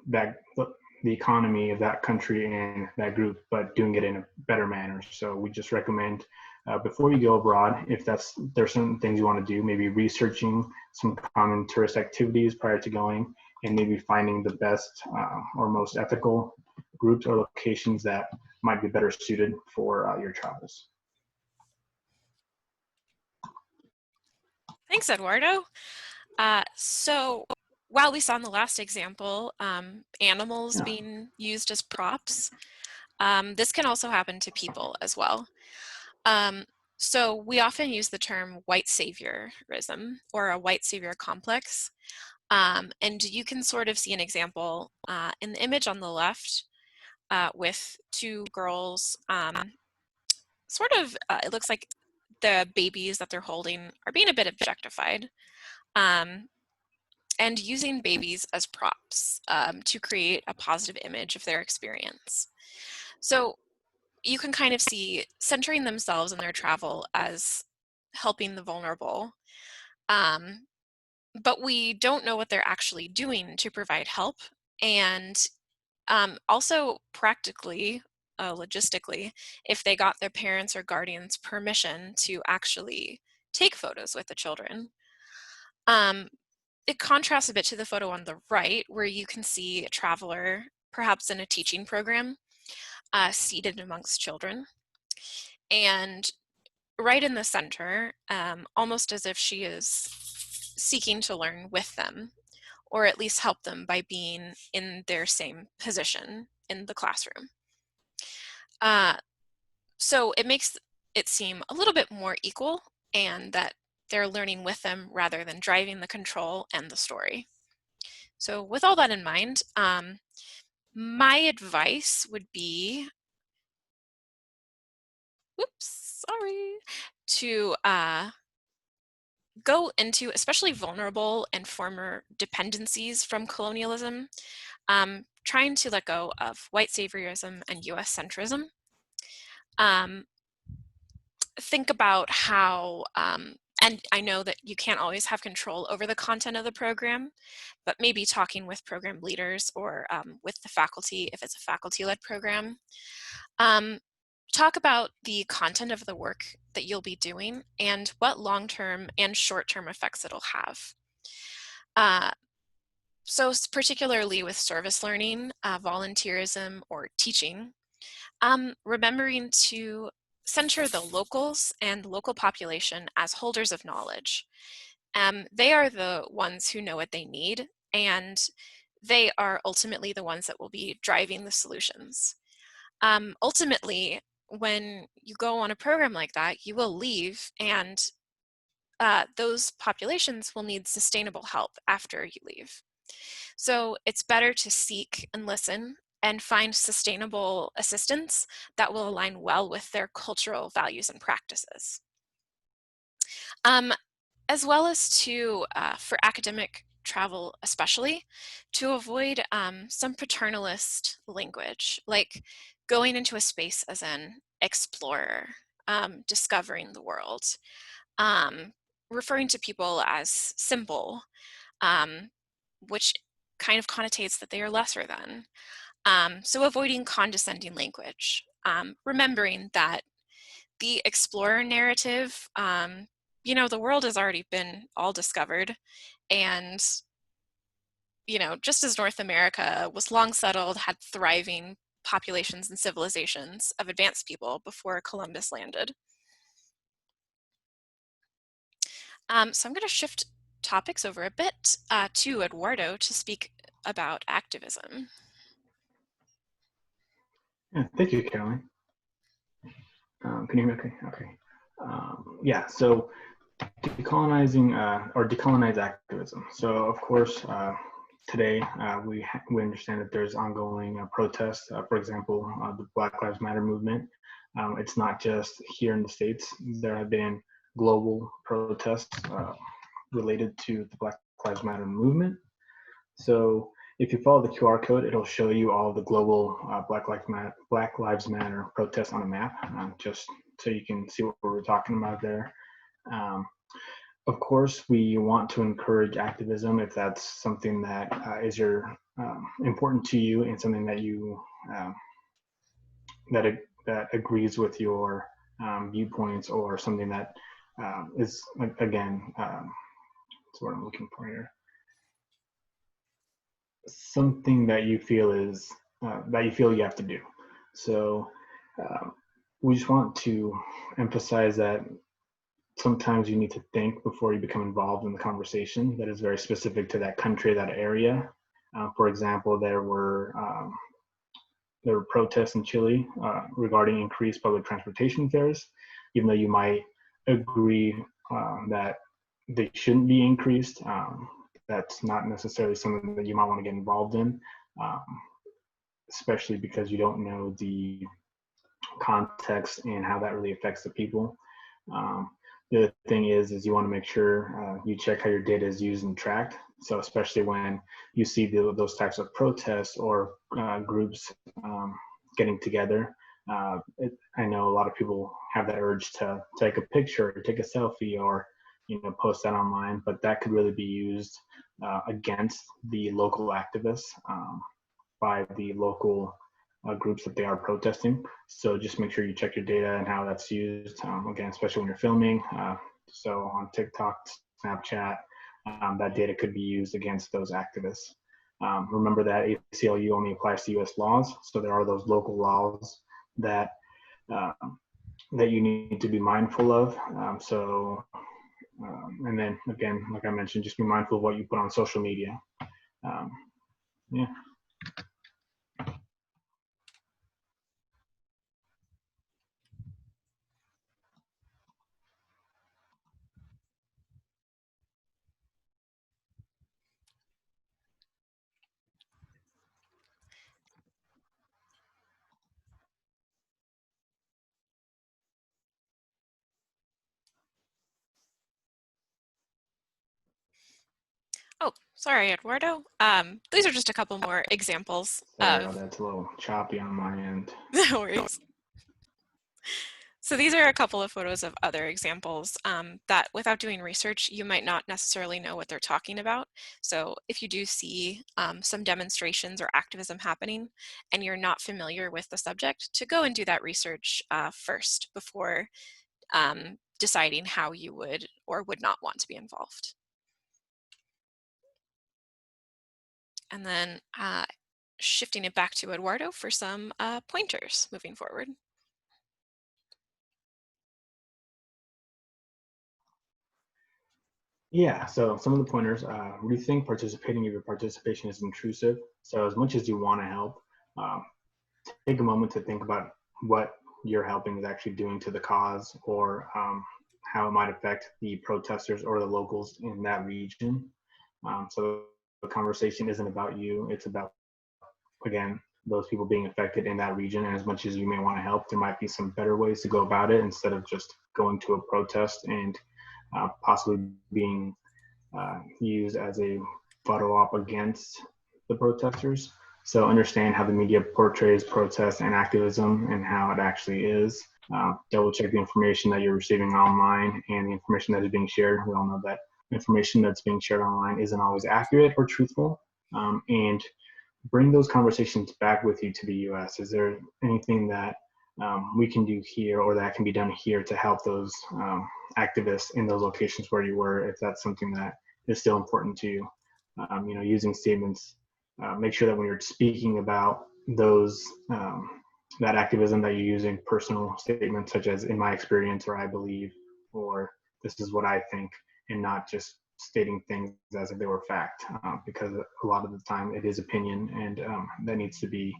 the economy of that country and that group, but doing it in a better manner. So we just recommend before you go abroad, if there's certain things you want to do, maybe researching some common tourist activities prior to going, and maybe finding the best or most ethical groups or locations that might be better suited for your travels. Thanks, Eduardo. So while we saw in the last example, animals being used as props, this can also happen to people as well. So we often use the term white saviorism or a white savior complex. And you can sort of see an example in the image on the left with two girls. It looks like the babies that they're holding are being a bit objectified. And using babies as props to create a positive image of their experience. So you can kind of see centering themselves in their travel as helping the vulnerable, but we don't know what they're actually doing to provide help. And also practically, logistically, if they got their parents or guardians' permission to actually take photos with the children. It contrasts a bit to the photo on the right, where you can see a traveler, perhaps in a teaching program, seated amongst children. And right in the center, almost as if she is seeking to learn with them, or at least help them by being in their same position in the classroom. So it makes it seem a little bit more equal, and that they're learning with them rather than driving the control and the story. So with all that in mind, my advice would be, to go into especially vulnerable and former dependencies from colonialism, trying to let go of white saviorism and US centrism. Think about how, and I know that you can't always have control over the content of the program, but maybe talking with program leaders or with the faculty, if it's a faculty-led program. Talk about the content of the work that you'll be doing and what long-term and short-term effects it'll have. So particularly with service learning, volunteerism, or teaching, remembering to center the locals and local population as holders of knowledge. They are the ones who know what they need, and they are ultimately the ones that will be driving the solutions. Ultimately, when you go on a program like that, you will leave, and those populations will need sustainable help after you leave. So it's better to seek and listen and find sustainable assistance that will align well with their cultural values and practices. As well as to, for academic travel especially, to avoid some paternalist language, like going into a space as an explorer, discovering the world, referring to people as simple, which kind of connotates that they are lesser than. So avoiding condescending language, remembering that the explorer narrative, you know, the world has already been all discovered, and, you know, just as North America was long settled, had thriving populations and civilizations of advanced people before Columbus landed. So I'm going to shift topics over a bit to Eduardo to speak about activism. Yeah, thank you, Caroline. Can you hear me okay? Okay. Yeah, so decolonizing or decolonized activism. So of course, today we understand that there's ongoing protests. For example, the Black Lives Matter movement. It's not just here in the States. There have been global protests related to the Black Lives Matter movement. So if you follow the QR code, it'll show you all the global Black Lives Matter protests on a map, just so you can see what we're talking about there. Of course, we want to encourage activism if that's something that is important to you and something that you um, that agrees with your viewpoints, or something that is, again, that's what I'm looking for here. Something that you feel is you have to do. So we just want to emphasize that sometimes you need to think before you become involved in the conversation that is very specific to that country, that area. For example, there were protests in Chile regarding increased public transportation fares, even though you might agree that they shouldn't be increased. That's not necessarily something that you might want to get involved in, um, especially because you don't know the context and how that really affects the people. The other thing is you want to make sure you check how your data is used and tracked. So especially when you see those types of protests or groups getting together, I know a lot of people have that urge to take a picture or take a selfie or post that online, but that could really be used against the local activists by the local groups that they are protesting. So just make sure you check your data and how that's used, again, especially when you're filming. So on TikTok, Snapchat, that data could be used against those activists. Remember that ACLU only applies to US laws, so there are those local laws that that you need to be mindful of. And then again, like I mentioned, just be mindful of what you put on social media. Yeah. Oh, sorry, Eduardo. These are just a couple more examples. Sorry, that's a little choppy on my end. No worries. So these are a couple of photos of other examples that without doing research, you might not necessarily know what they're talking about. So if you do see some demonstrations or activism happening and you're not familiar with the subject, to go and do that research first before deciding how you would or would not want to be involved. And then shifting it back to Eduardo for some pointers moving forward. Yeah, so some of the pointers, rethink participating if your participation is intrusive. So as much as you want to help, um, take a moment to think about what you're helping is actually doing to the cause, or how it might affect the protesters or the locals in that region. So the conversation isn't about you, it's about, again, those people being affected in that region. And as much as you may want to help, there might be some better ways to go about it instead of just going to a protest and possibly being used as a photo op against the protesters. So understand how the media portrays protest and activism and how it actually is. Double check the information that you're receiving online and the information that is being shared. We all know that information that's being shared online isn't always accurate or truthful. And bring those conversations back with you to the US. Is there anything that we can do here or that can be done here to help those activists in those locations where you were, if that's something that is still important to you? Using statements, make sure that when you're speaking about those, that activism, that you're using personal statements such as "in my experience" or "I believe" or "this is what I think," and not just stating things as if they were fact, because a lot of the time it is opinion, and that needs to be,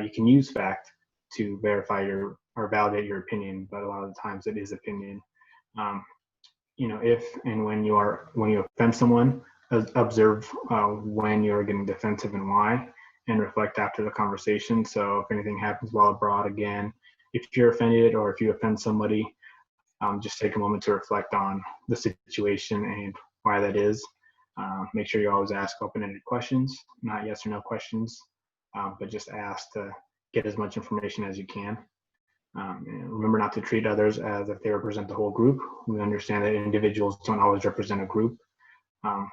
you can use fact to verify your or validate your opinion, but a lot of the times it is opinion. If and when you offend someone, observe when you're getting defensive and why, and reflect after the conversation. So if anything happens while abroad, again, if you're offended or if you offend somebody, just take a moment to reflect on the situation and why that is. Make sure you always ask open-ended questions, not yes or no questions, but just ask to get as much information as you can. And remember not to treat others as if they represent the whole group. We understand that individuals don't always represent a group.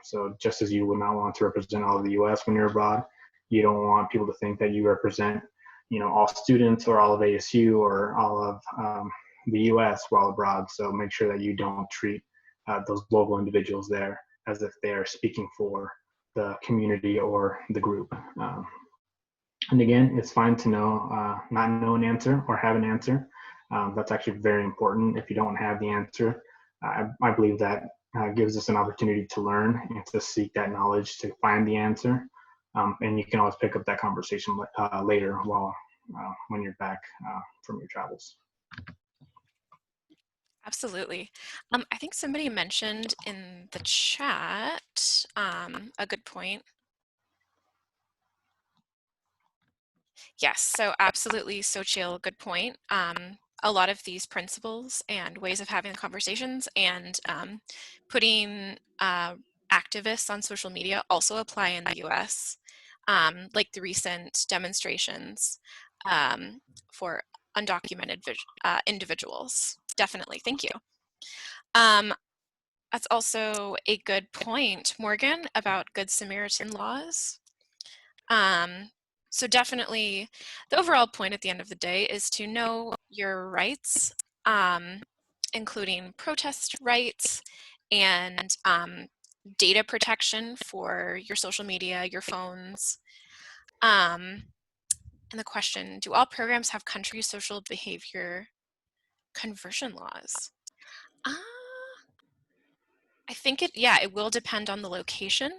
So just as you would not want to represent all of the US when you're abroad, you don't want people to think that you represent, all students or all of ASU or all of the US while abroad. So make sure that you don't treat those local individuals there as if they are speaking for the community or the group. And again, it's fine to not know an answer or have an answer. That's actually very important. If you don't have the answer, I believe that gives us an opportunity to learn and to seek that knowledge to find the answer. And you can always pick up that conversation later when you're back from your travels. Absolutely. I think somebody mentioned in the chat a good point. Yes, so absolutely, Sochil, good point. A lot of these principles and ways of having conversations and putting activists on social media also apply in the US, like the recent demonstrations for undocumented individuals. Definitely, thank you. That's also a good point, Morgan, about Good Samaritan laws. So definitely the overall point at the end of the day is to know your rights, including protest rights and data protection for your social media, your phones. And the question, do all programs have country social behavior conversion laws? I think it will depend on the location.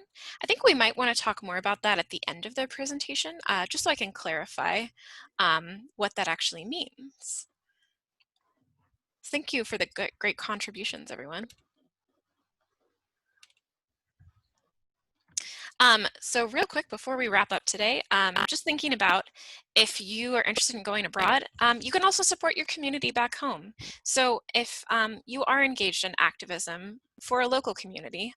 I think we might want to talk more about that at the end of the presentation, just so I can clarify what that actually means. Thank you for the great contributions, everyone. So real quick before we wrap up today, just thinking about if you are interested in going abroad, you can also support your community back home. So if you are engaged in activism for a local community,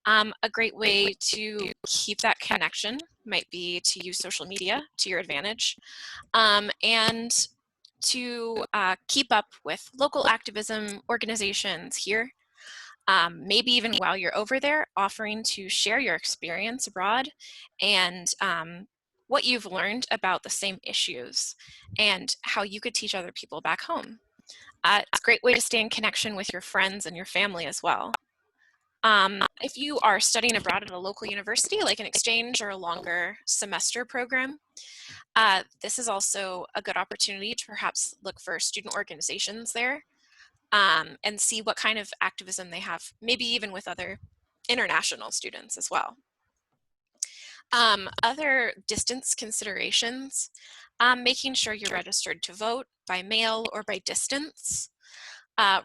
a great way to keep that connection might be to use social media to your advantage and to keep up with local activism organizations here. Maybe even while you're over there, offering to share your experience abroad and what you've learned about the same issues and how you could teach other people back home. It's a great way to stay in connection with your friends and your family as well. If you are studying abroad at a local university, like an exchange or a longer semester program, this is also a good opportunity to perhaps look for student organizations there and see what kind of activism they have, maybe even with other international students as well. Other distance considerations, making sure you're registered to vote by mail or by distance.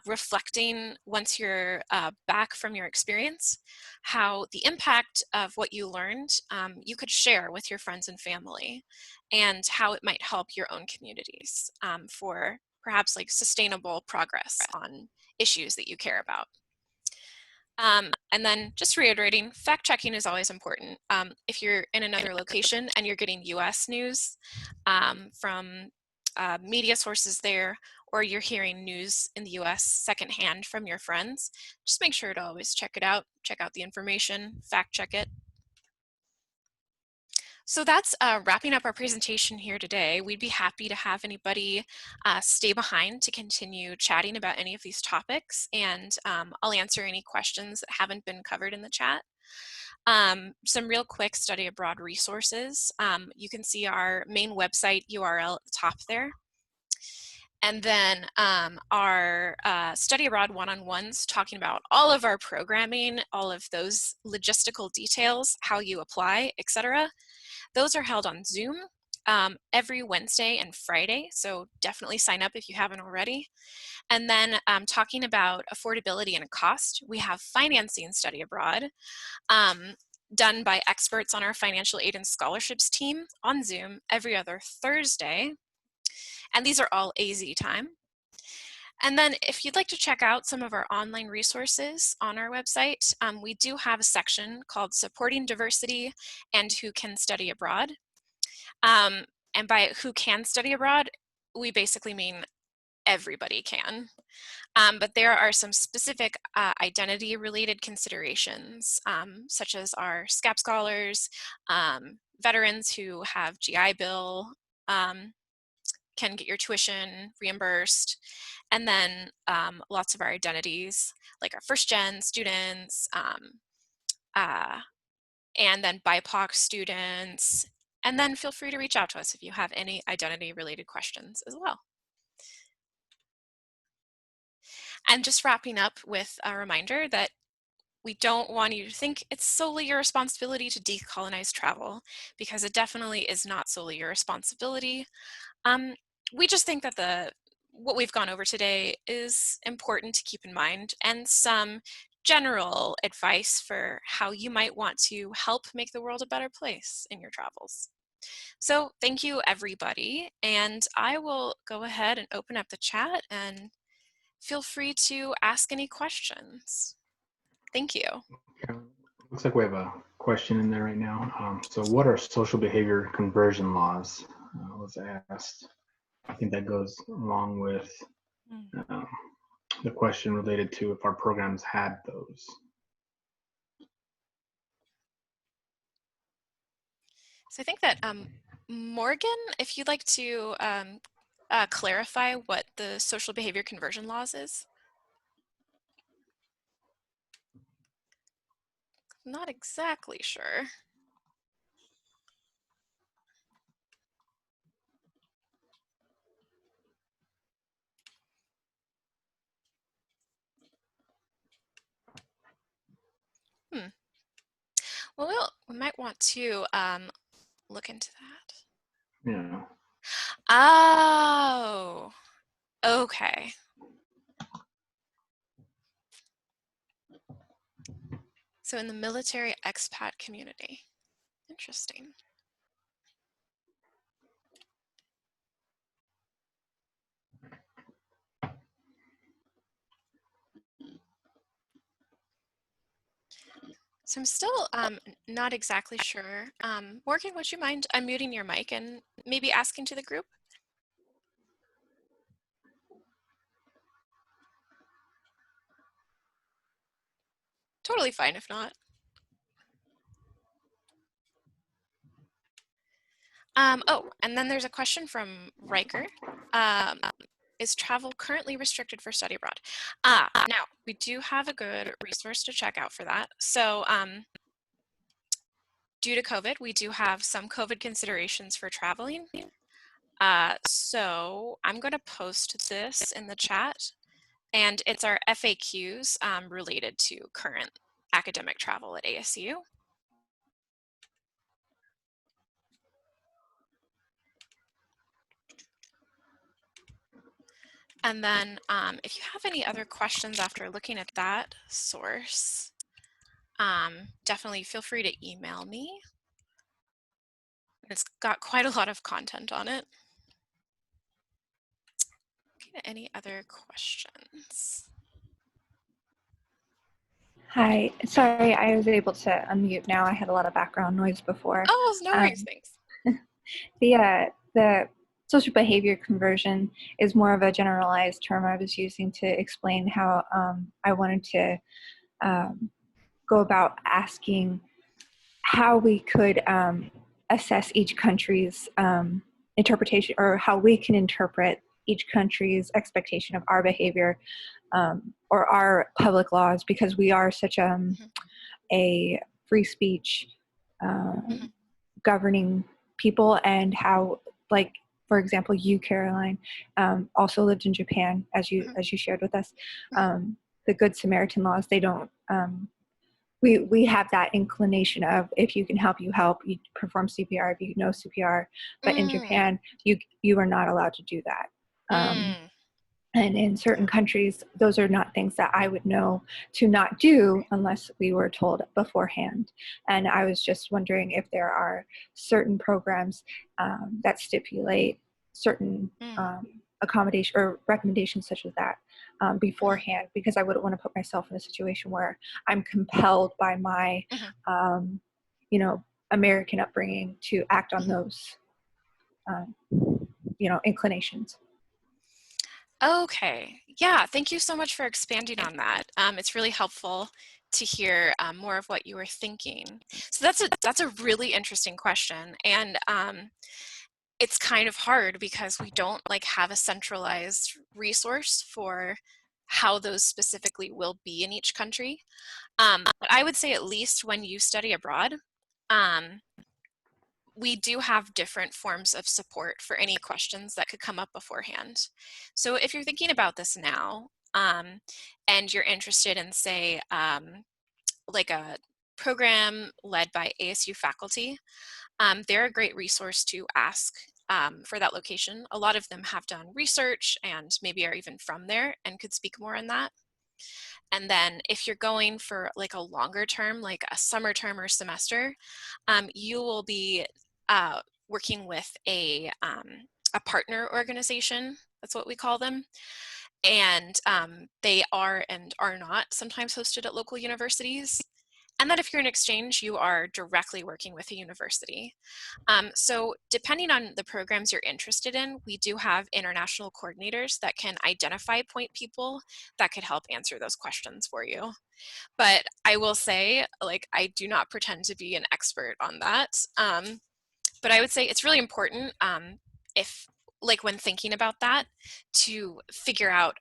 Reflecting once you're back from your experience, how the impact of what you learned you could share with your friends and family and how it might help your own communities for perhaps like sustainable progress on issues that you care about. And then just reiterating, fact checking is always important. If you're in another location and you're getting US news from media sources there, or you're hearing news in the US secondhand from your friends, just make sure to always check it out, check out the information, fact check it. So that's wrapping up our presentation here today. We'd be happy to have anybody stay behind to continue chatting about any of these topics, and I'll answer any questions that haven't been covered in the chat. Some real quick study abroad resources. You can see our main website URL at the top there. And then our study abroad one-on-ones talking about all of our programming, all of those logistical details, how you apply, etc. Those are held on Zoom every Wednesday and Friday, so definitely sign up if you haven't already. And then talking about affordability and cost, we have financing study abroad done by experts on our financial aid and scholarships team on Zoom every other Thursday. And these are all AZ time. And then if you'd like to check out some of our online resources on our website, we do have a section called Supporting Diversity and Who Can Study Abroad. And by who can study abroad, we basically mean everybody can. But there are some specific identity-related considerations, such as our SCAP scholars, veterans who have GI Bill can get your tuition reimbursed, and then lots of our identities, like our first-gen students, and then BIPOC students, and then feel free to reach out to us if you have any identity-related questions as well. And just wrapping up with a reminder that we don't want you to think it's solely your responsibility to decolonize travel, because it definitely is not solely your responsibility. We just think that what we've gone over today is important to keep in mind, and some general advice for how you might want to help make the world a better place in your travels. So thank you, everybody, and I will go ahead and open up the chat, and feel free to ask any questions. Thank you. Yeah, looks like we have a question in there right now. So what are social behavior conversion laws? Was asked. I think that goes along with the question related to if our programs had those. So I think that Morgan, if you'd like to clarify what the social behavior conversion laws is. Not exactly sure. Well, we might want to look into that. Yeah. Oh, okay. So in the military expat community. Interesting. So I'm still not exactly sure. Morgan, would you mind unmuting your mic and maybe asking to the group? Totally fine if not. Oh, and then there's a question from Riker. Is travel currently restricted for study abroad? Now, we do have a good resource to check out for that. So due to COVID, we do have some COVID considerations for traveling. So I'm going to post this in the chat, and it's our FAQs related to current academic travel at ASU. And then if you have any other questions after looking at that source, definitely feel free to email me. It's got quite a lot of content on it. Okay, any other questions? Hi, sorry, I was able to unmute now. I had a lot of background noise before. Oh, no worries, thanks. The social behavior conversion is more of a generalized term I was using to explain how I wanted to go about asking how we could assess each country's interpretation, or how we can interpret each country's expectation of our behavior or our public laws, because we are such a free speech governing people, and how, like, for example, you, Caroline, also lived in Japan, as you shared with us. The Good Samaritan laws, they don't, we have that inclination of, if you can help, you help, you perform CPR if you know CPR, but in Japan, you are not allowed to do that. And in certain countries, those are not things that I would know to not do unless we were told beforehand. And I was just wondering if there are certain programs that stipulate certain accommodation or recommendations such as that beforehand, because I wouldn't want to put myself in a situation where I'm compelled by my, American upbringing to act on those, inclinations. Okay, yeah, thank you so much for expanding on that. It's really helpful to hear more of what you were thinking. So that's a really interesting question, and it's kind of hard because we don't like have a centralized resource for how those specifically will be in each country. But I would say at least when you study abroad, um, we do have different forms of support for any questions that could come up beforehand. So if you're thinking about this now, and you're interested in, say, like a program led by ASU faculty, they're a great resource to ask for that location. A lot of them have done research and maybe are even from there and could speak more on that. And then if you're going for like a longer term, like a summer term or semester, you will be working with a partner organization. That's what we call them. And they are and are not sometimes hosted at local universities. And then if you're in exchange, you are directly working with a university. So depending on the programs you're interested in, we do have international coordinators that can identify point people that could help answer those questions for you. But I will say, like, I do not pretend to be an expert on that. But I would say it's really important if, like, when thinking about that, to figure out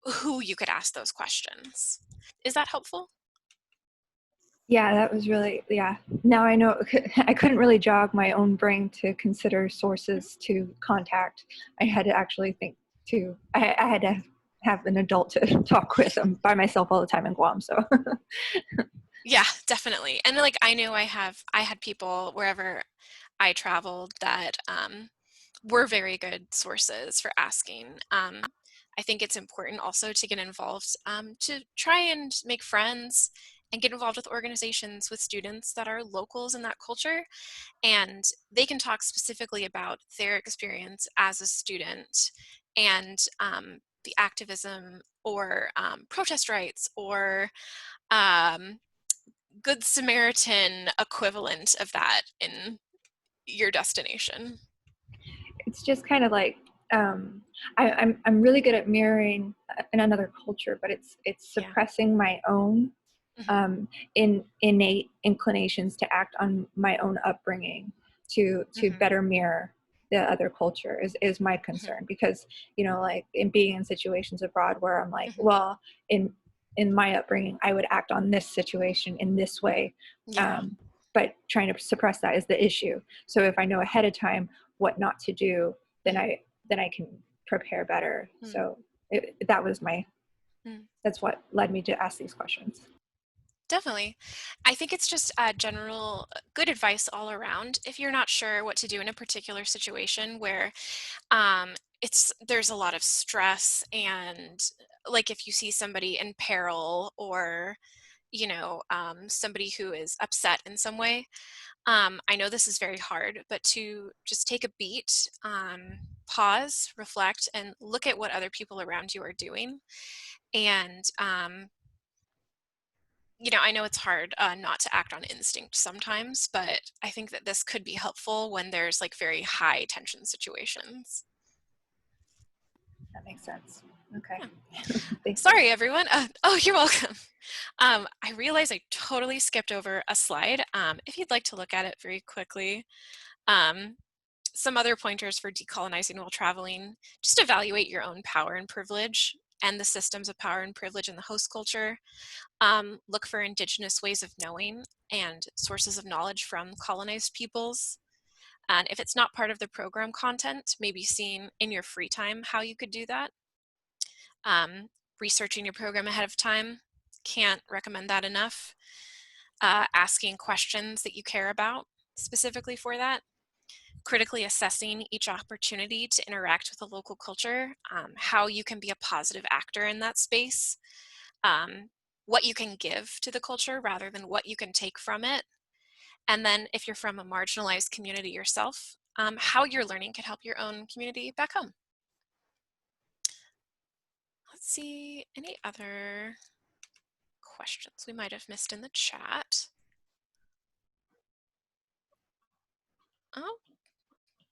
who you could ask those questions. Is that helpful? Yeah, that was really, yeah. Now I know. I couldn't really jog my own brain to consider sources to contact. I had to actually think to, I had to have an adult to talk with. I'm by myself all the time in Guam, so. Yeah, definitely. And like I knew I had people wherever I traveled that were very good sources for asking. I think it's important also to get involved, to try and make friends and get involved with organizations with students that are locals in that culture, and they can talk specifically about their experience as a student and the activism or protest rights or um, Good Samaritan equivalent of that in your destination. It's just kind of like, I'm really good at mirroring in another culture, but it's Yeah. suppressing my own innate inclinations to act on my own upbringing to better mirror the other culture is my concern, because like in being in situations abroad where I'm like, well, in my upbringing I would act on this situation in this way, Yeah. but trying to suppress that is the issue. So if I know ahead of time what not to do, then I can prepare better. So that was that's what led me to ask these questions. Definitely. I think it's just general good advice all around. If you're not sure what to do in a particular situation where there's a lot of stress, and like if you see somebody in peril or somebody who is upset in some way, I know this is very hard, but to just take a beat, pause, reflect, and look at what other people around you are doing. And I know it's hard not to act on instinct sometimes, but I think that this could be helpful when there's like very high tension situations. That makes sense. Okay. Yeah. Sorry, everyone. Oh, you're welcome. I realize I totally skipped over a slide. If you'd like to look at it very quickly, some other pointers for decolonizing while traveling: just evaluate your own power and privilege and the systems of power and privilege in the host culture. Look for indigenous ways of knowing and sources of knowledge from colonized peoples. And if it's not part of the program content, maybe seeing in your free time how you could do that. Researching your program ahead of time, can't recommend that enough. Asking questions that you care about specifically for that. Critically assessing each opportunity to interact with the local culture, how you can be a positive actor in that space, what you can give to the culture rather than what you can take from it. And then if you're from a marginalized community yourself, how your learning can help your own community back home. Let's see, any other questions we might have missed in the chat? Oh,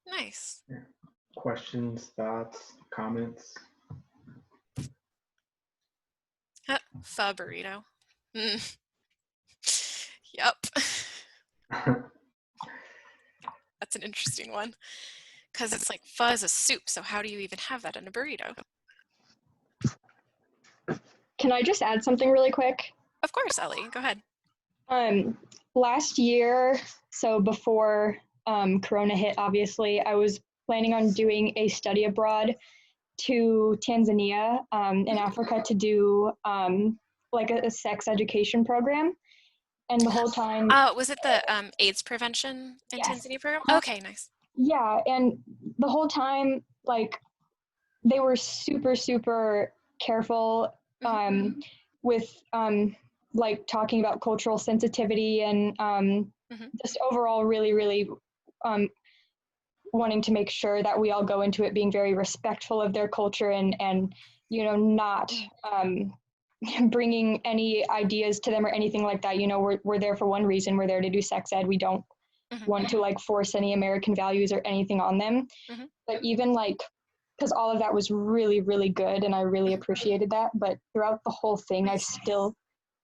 nice. Questions, thoughts, comments? Pho burrito. Yep. That's an interesting one. Because it's like pho is a soup, so how do you even have that in a burrito? Can I just add something really quick? Of course, Ellie, go ahead. Last year, so before Corona hit, obviously, I was planning on doing a study abroad to Tanzania in Africa to do like a sex education program. And the whole time. Was it the AIDS prevention in Yes. Tanzania program? Okay, nice. Yeah, and the whole time, like, they were super, super careful with like talking about cultural sensitivity and just overall really, really wanting to make sure that we all go into it being very respectful of their culture and you know, not bringing any ideas to them or anything like that. You know, we're there for one reason. We're there to do sex ed. We don't want to like force any American values or anything on them. But even like, because all of that was really, really good and I really appreciated that. But throughout the whole thing, I still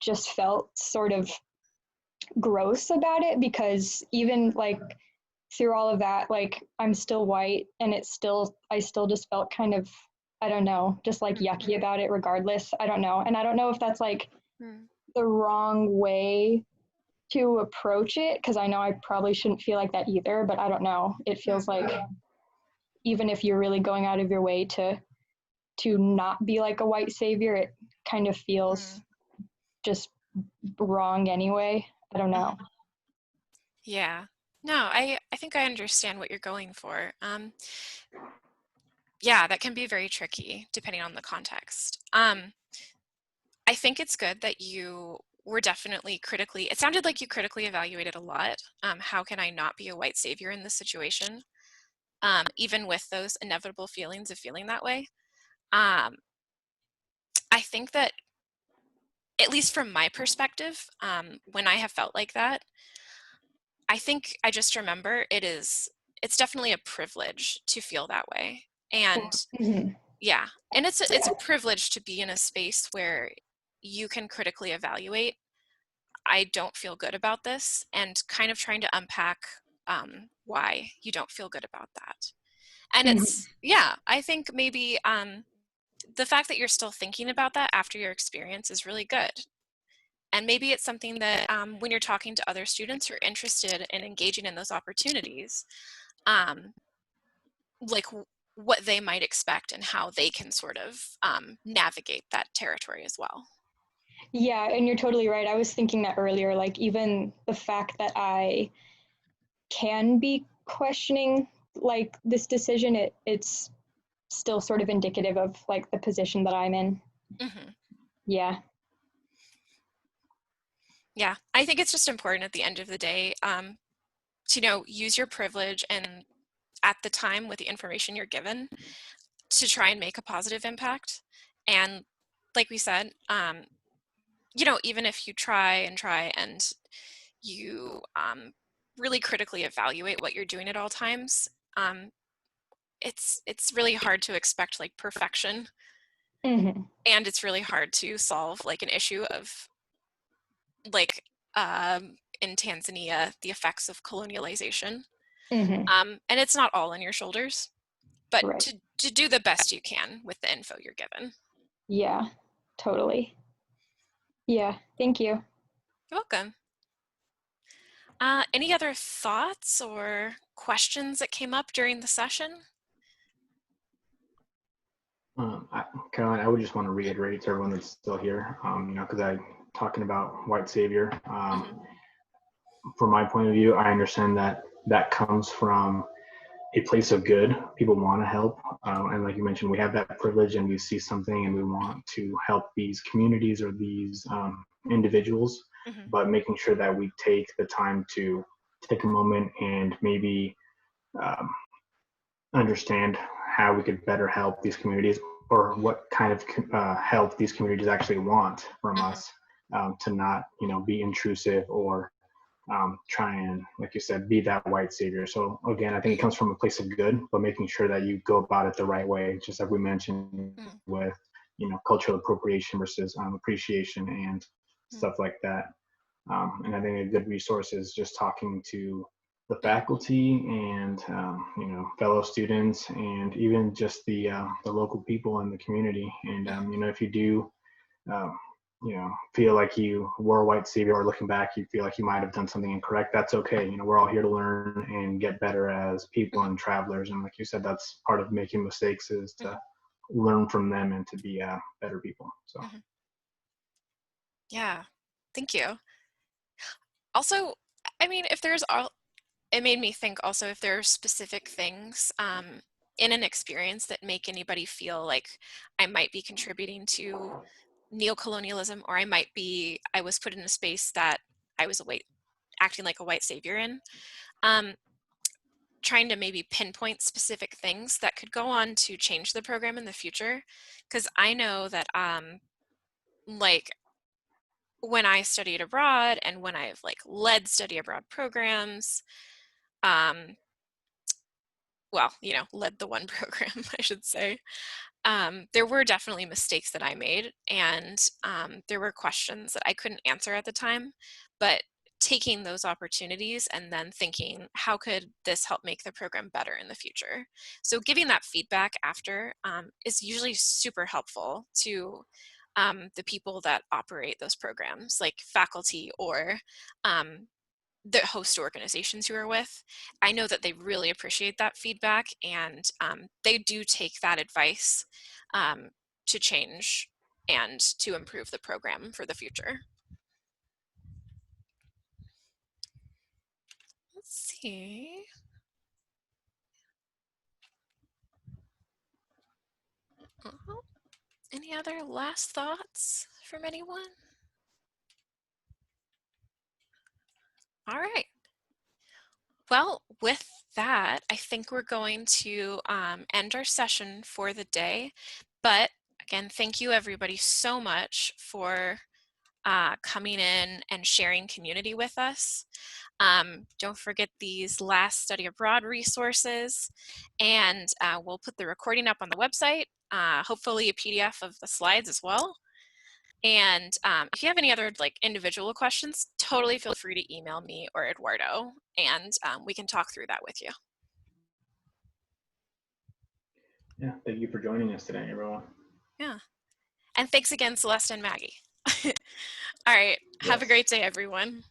just felt sort of gross about it, because even like through all of that, like I'm still white and I still just felt kind of, I don't know, just like yucky about it regardless. I don't know. And I don't know if that's like the wrong way to approach it, because I know I probably shouldn't feel like that either, but I don't know. It feels like even if you're really going out of your way to not be like a white savior, it kind of feels just wrong anyway. I don't know. Yeah. No, I think I understand what you're going for. Yeah, that can be very tricky depending on the context. I think it's good that you were definitely critically, it sounded like you critically evaluated a lot. How can I not be a white savior in this situation? Even with those inevitable feelings of feeling that way. I think that, at least from my perspective, when I have felt like that, I think I just remember it's definitely a privilege to feel that way. And yeah, and it's a privilege to be in a space where you can critically evaluate, I don't feel good about this, and kind of trying to unpack why you don't feel good about that. And it's, yeah, I think maybe the fact that you're still thinking about that after your experience is really good. And maybe it's something that when you're talking to other students who are interested in engaging in those opportunities, like what they might expect and how they can sort of navigate that territory as well. Yeah, and you're totally right. I was thinking that earlier, like even the fact that I can be questioning like this decision, it's still sort of indicative of like the position that I'm in. Yeah. Yeah, I think it's just important at the end of the day to, you know, use your privilege and at the time with the information you're given to try and make a positive impact. And like we said, you know, even if you try and you really critically evaluate what you're doing at all times, it's really hard to expect like perfection. And it's really hard to solve like an issue of like in Tanzania, the effects of colonialization. And it's not all on your shoulders, but to do the best you can with the info you're given. Yeah, totally. Yeah, thank you. You're welcome. Any other thoughts or questions that came up during the session? Caroline, I would just want to reiterate to everyone that's still here, you know, because I'm talking about white savior. From my point of view, I understand that that comes from a place of good. People want to help. And like you mentioned, we have that privilege and we see something and we want to help these communities or these individuals, but making sure that we take the time to take a moment and maybe understand how we could better help these communities, or what kind of help these communities actually want from us, to not, you know, be intrusive or try and, like you said, be that white savior. So again, I think it comes from a place of good, but making sure that you go about it the right way, just like we mentioned with, cultural appropriation versus appreciation and stuff like that. And I think a good resource is just talking to the faculty and fellow students, and even just the local people in the community. And if you do feel like you were a white savior, or looking back you feel like you might have done something incorrect, that's okay. We're all here to learn and get better as people and travelers. And like you said, that's part of making mistakes, is to learn from them and to be better people. So yeah, thank you. Also, I mean, it made me think also if there are specific things in an experience that make anybody feel like I might be contributing to neocolonialism, or I was put in a space that I was acting like a white savior in, trying to maybe pinpoint specific things that could go on to change the program in the future. Because I know that like when I studied abroad and when I've led study abroad programs, led the one program, I should say, there were definitely mistakes that I made, and there were questions that I couldn't answer at the time, but taking those opportunities and then thinking, how could this help make the program better in the future? So giving that feedback after is usually super helpful to the people that operate those programs, like faculty or the host organizations you are with. I know that they really appreciate that feedback, and they do take that advice to change and to improve the program for the future. Let's see. Any other last thoughts from anyone? All right. Well, with that, I think we're going to end our session for the day. But again, thank you everybody so much for coming in and sharing community with us. Don't forget these last study abroad resources, and we'll put the recording up on the website, hopefully a PDF of the slides as well. And if you have any other individual questions, totally feel free to email me or Eduardo, and we can talk through that with you. yeah, thank you for joining us today, everyone. Yeah, and thanks again, Celeste and Maggie. All right, have a great day, everyone.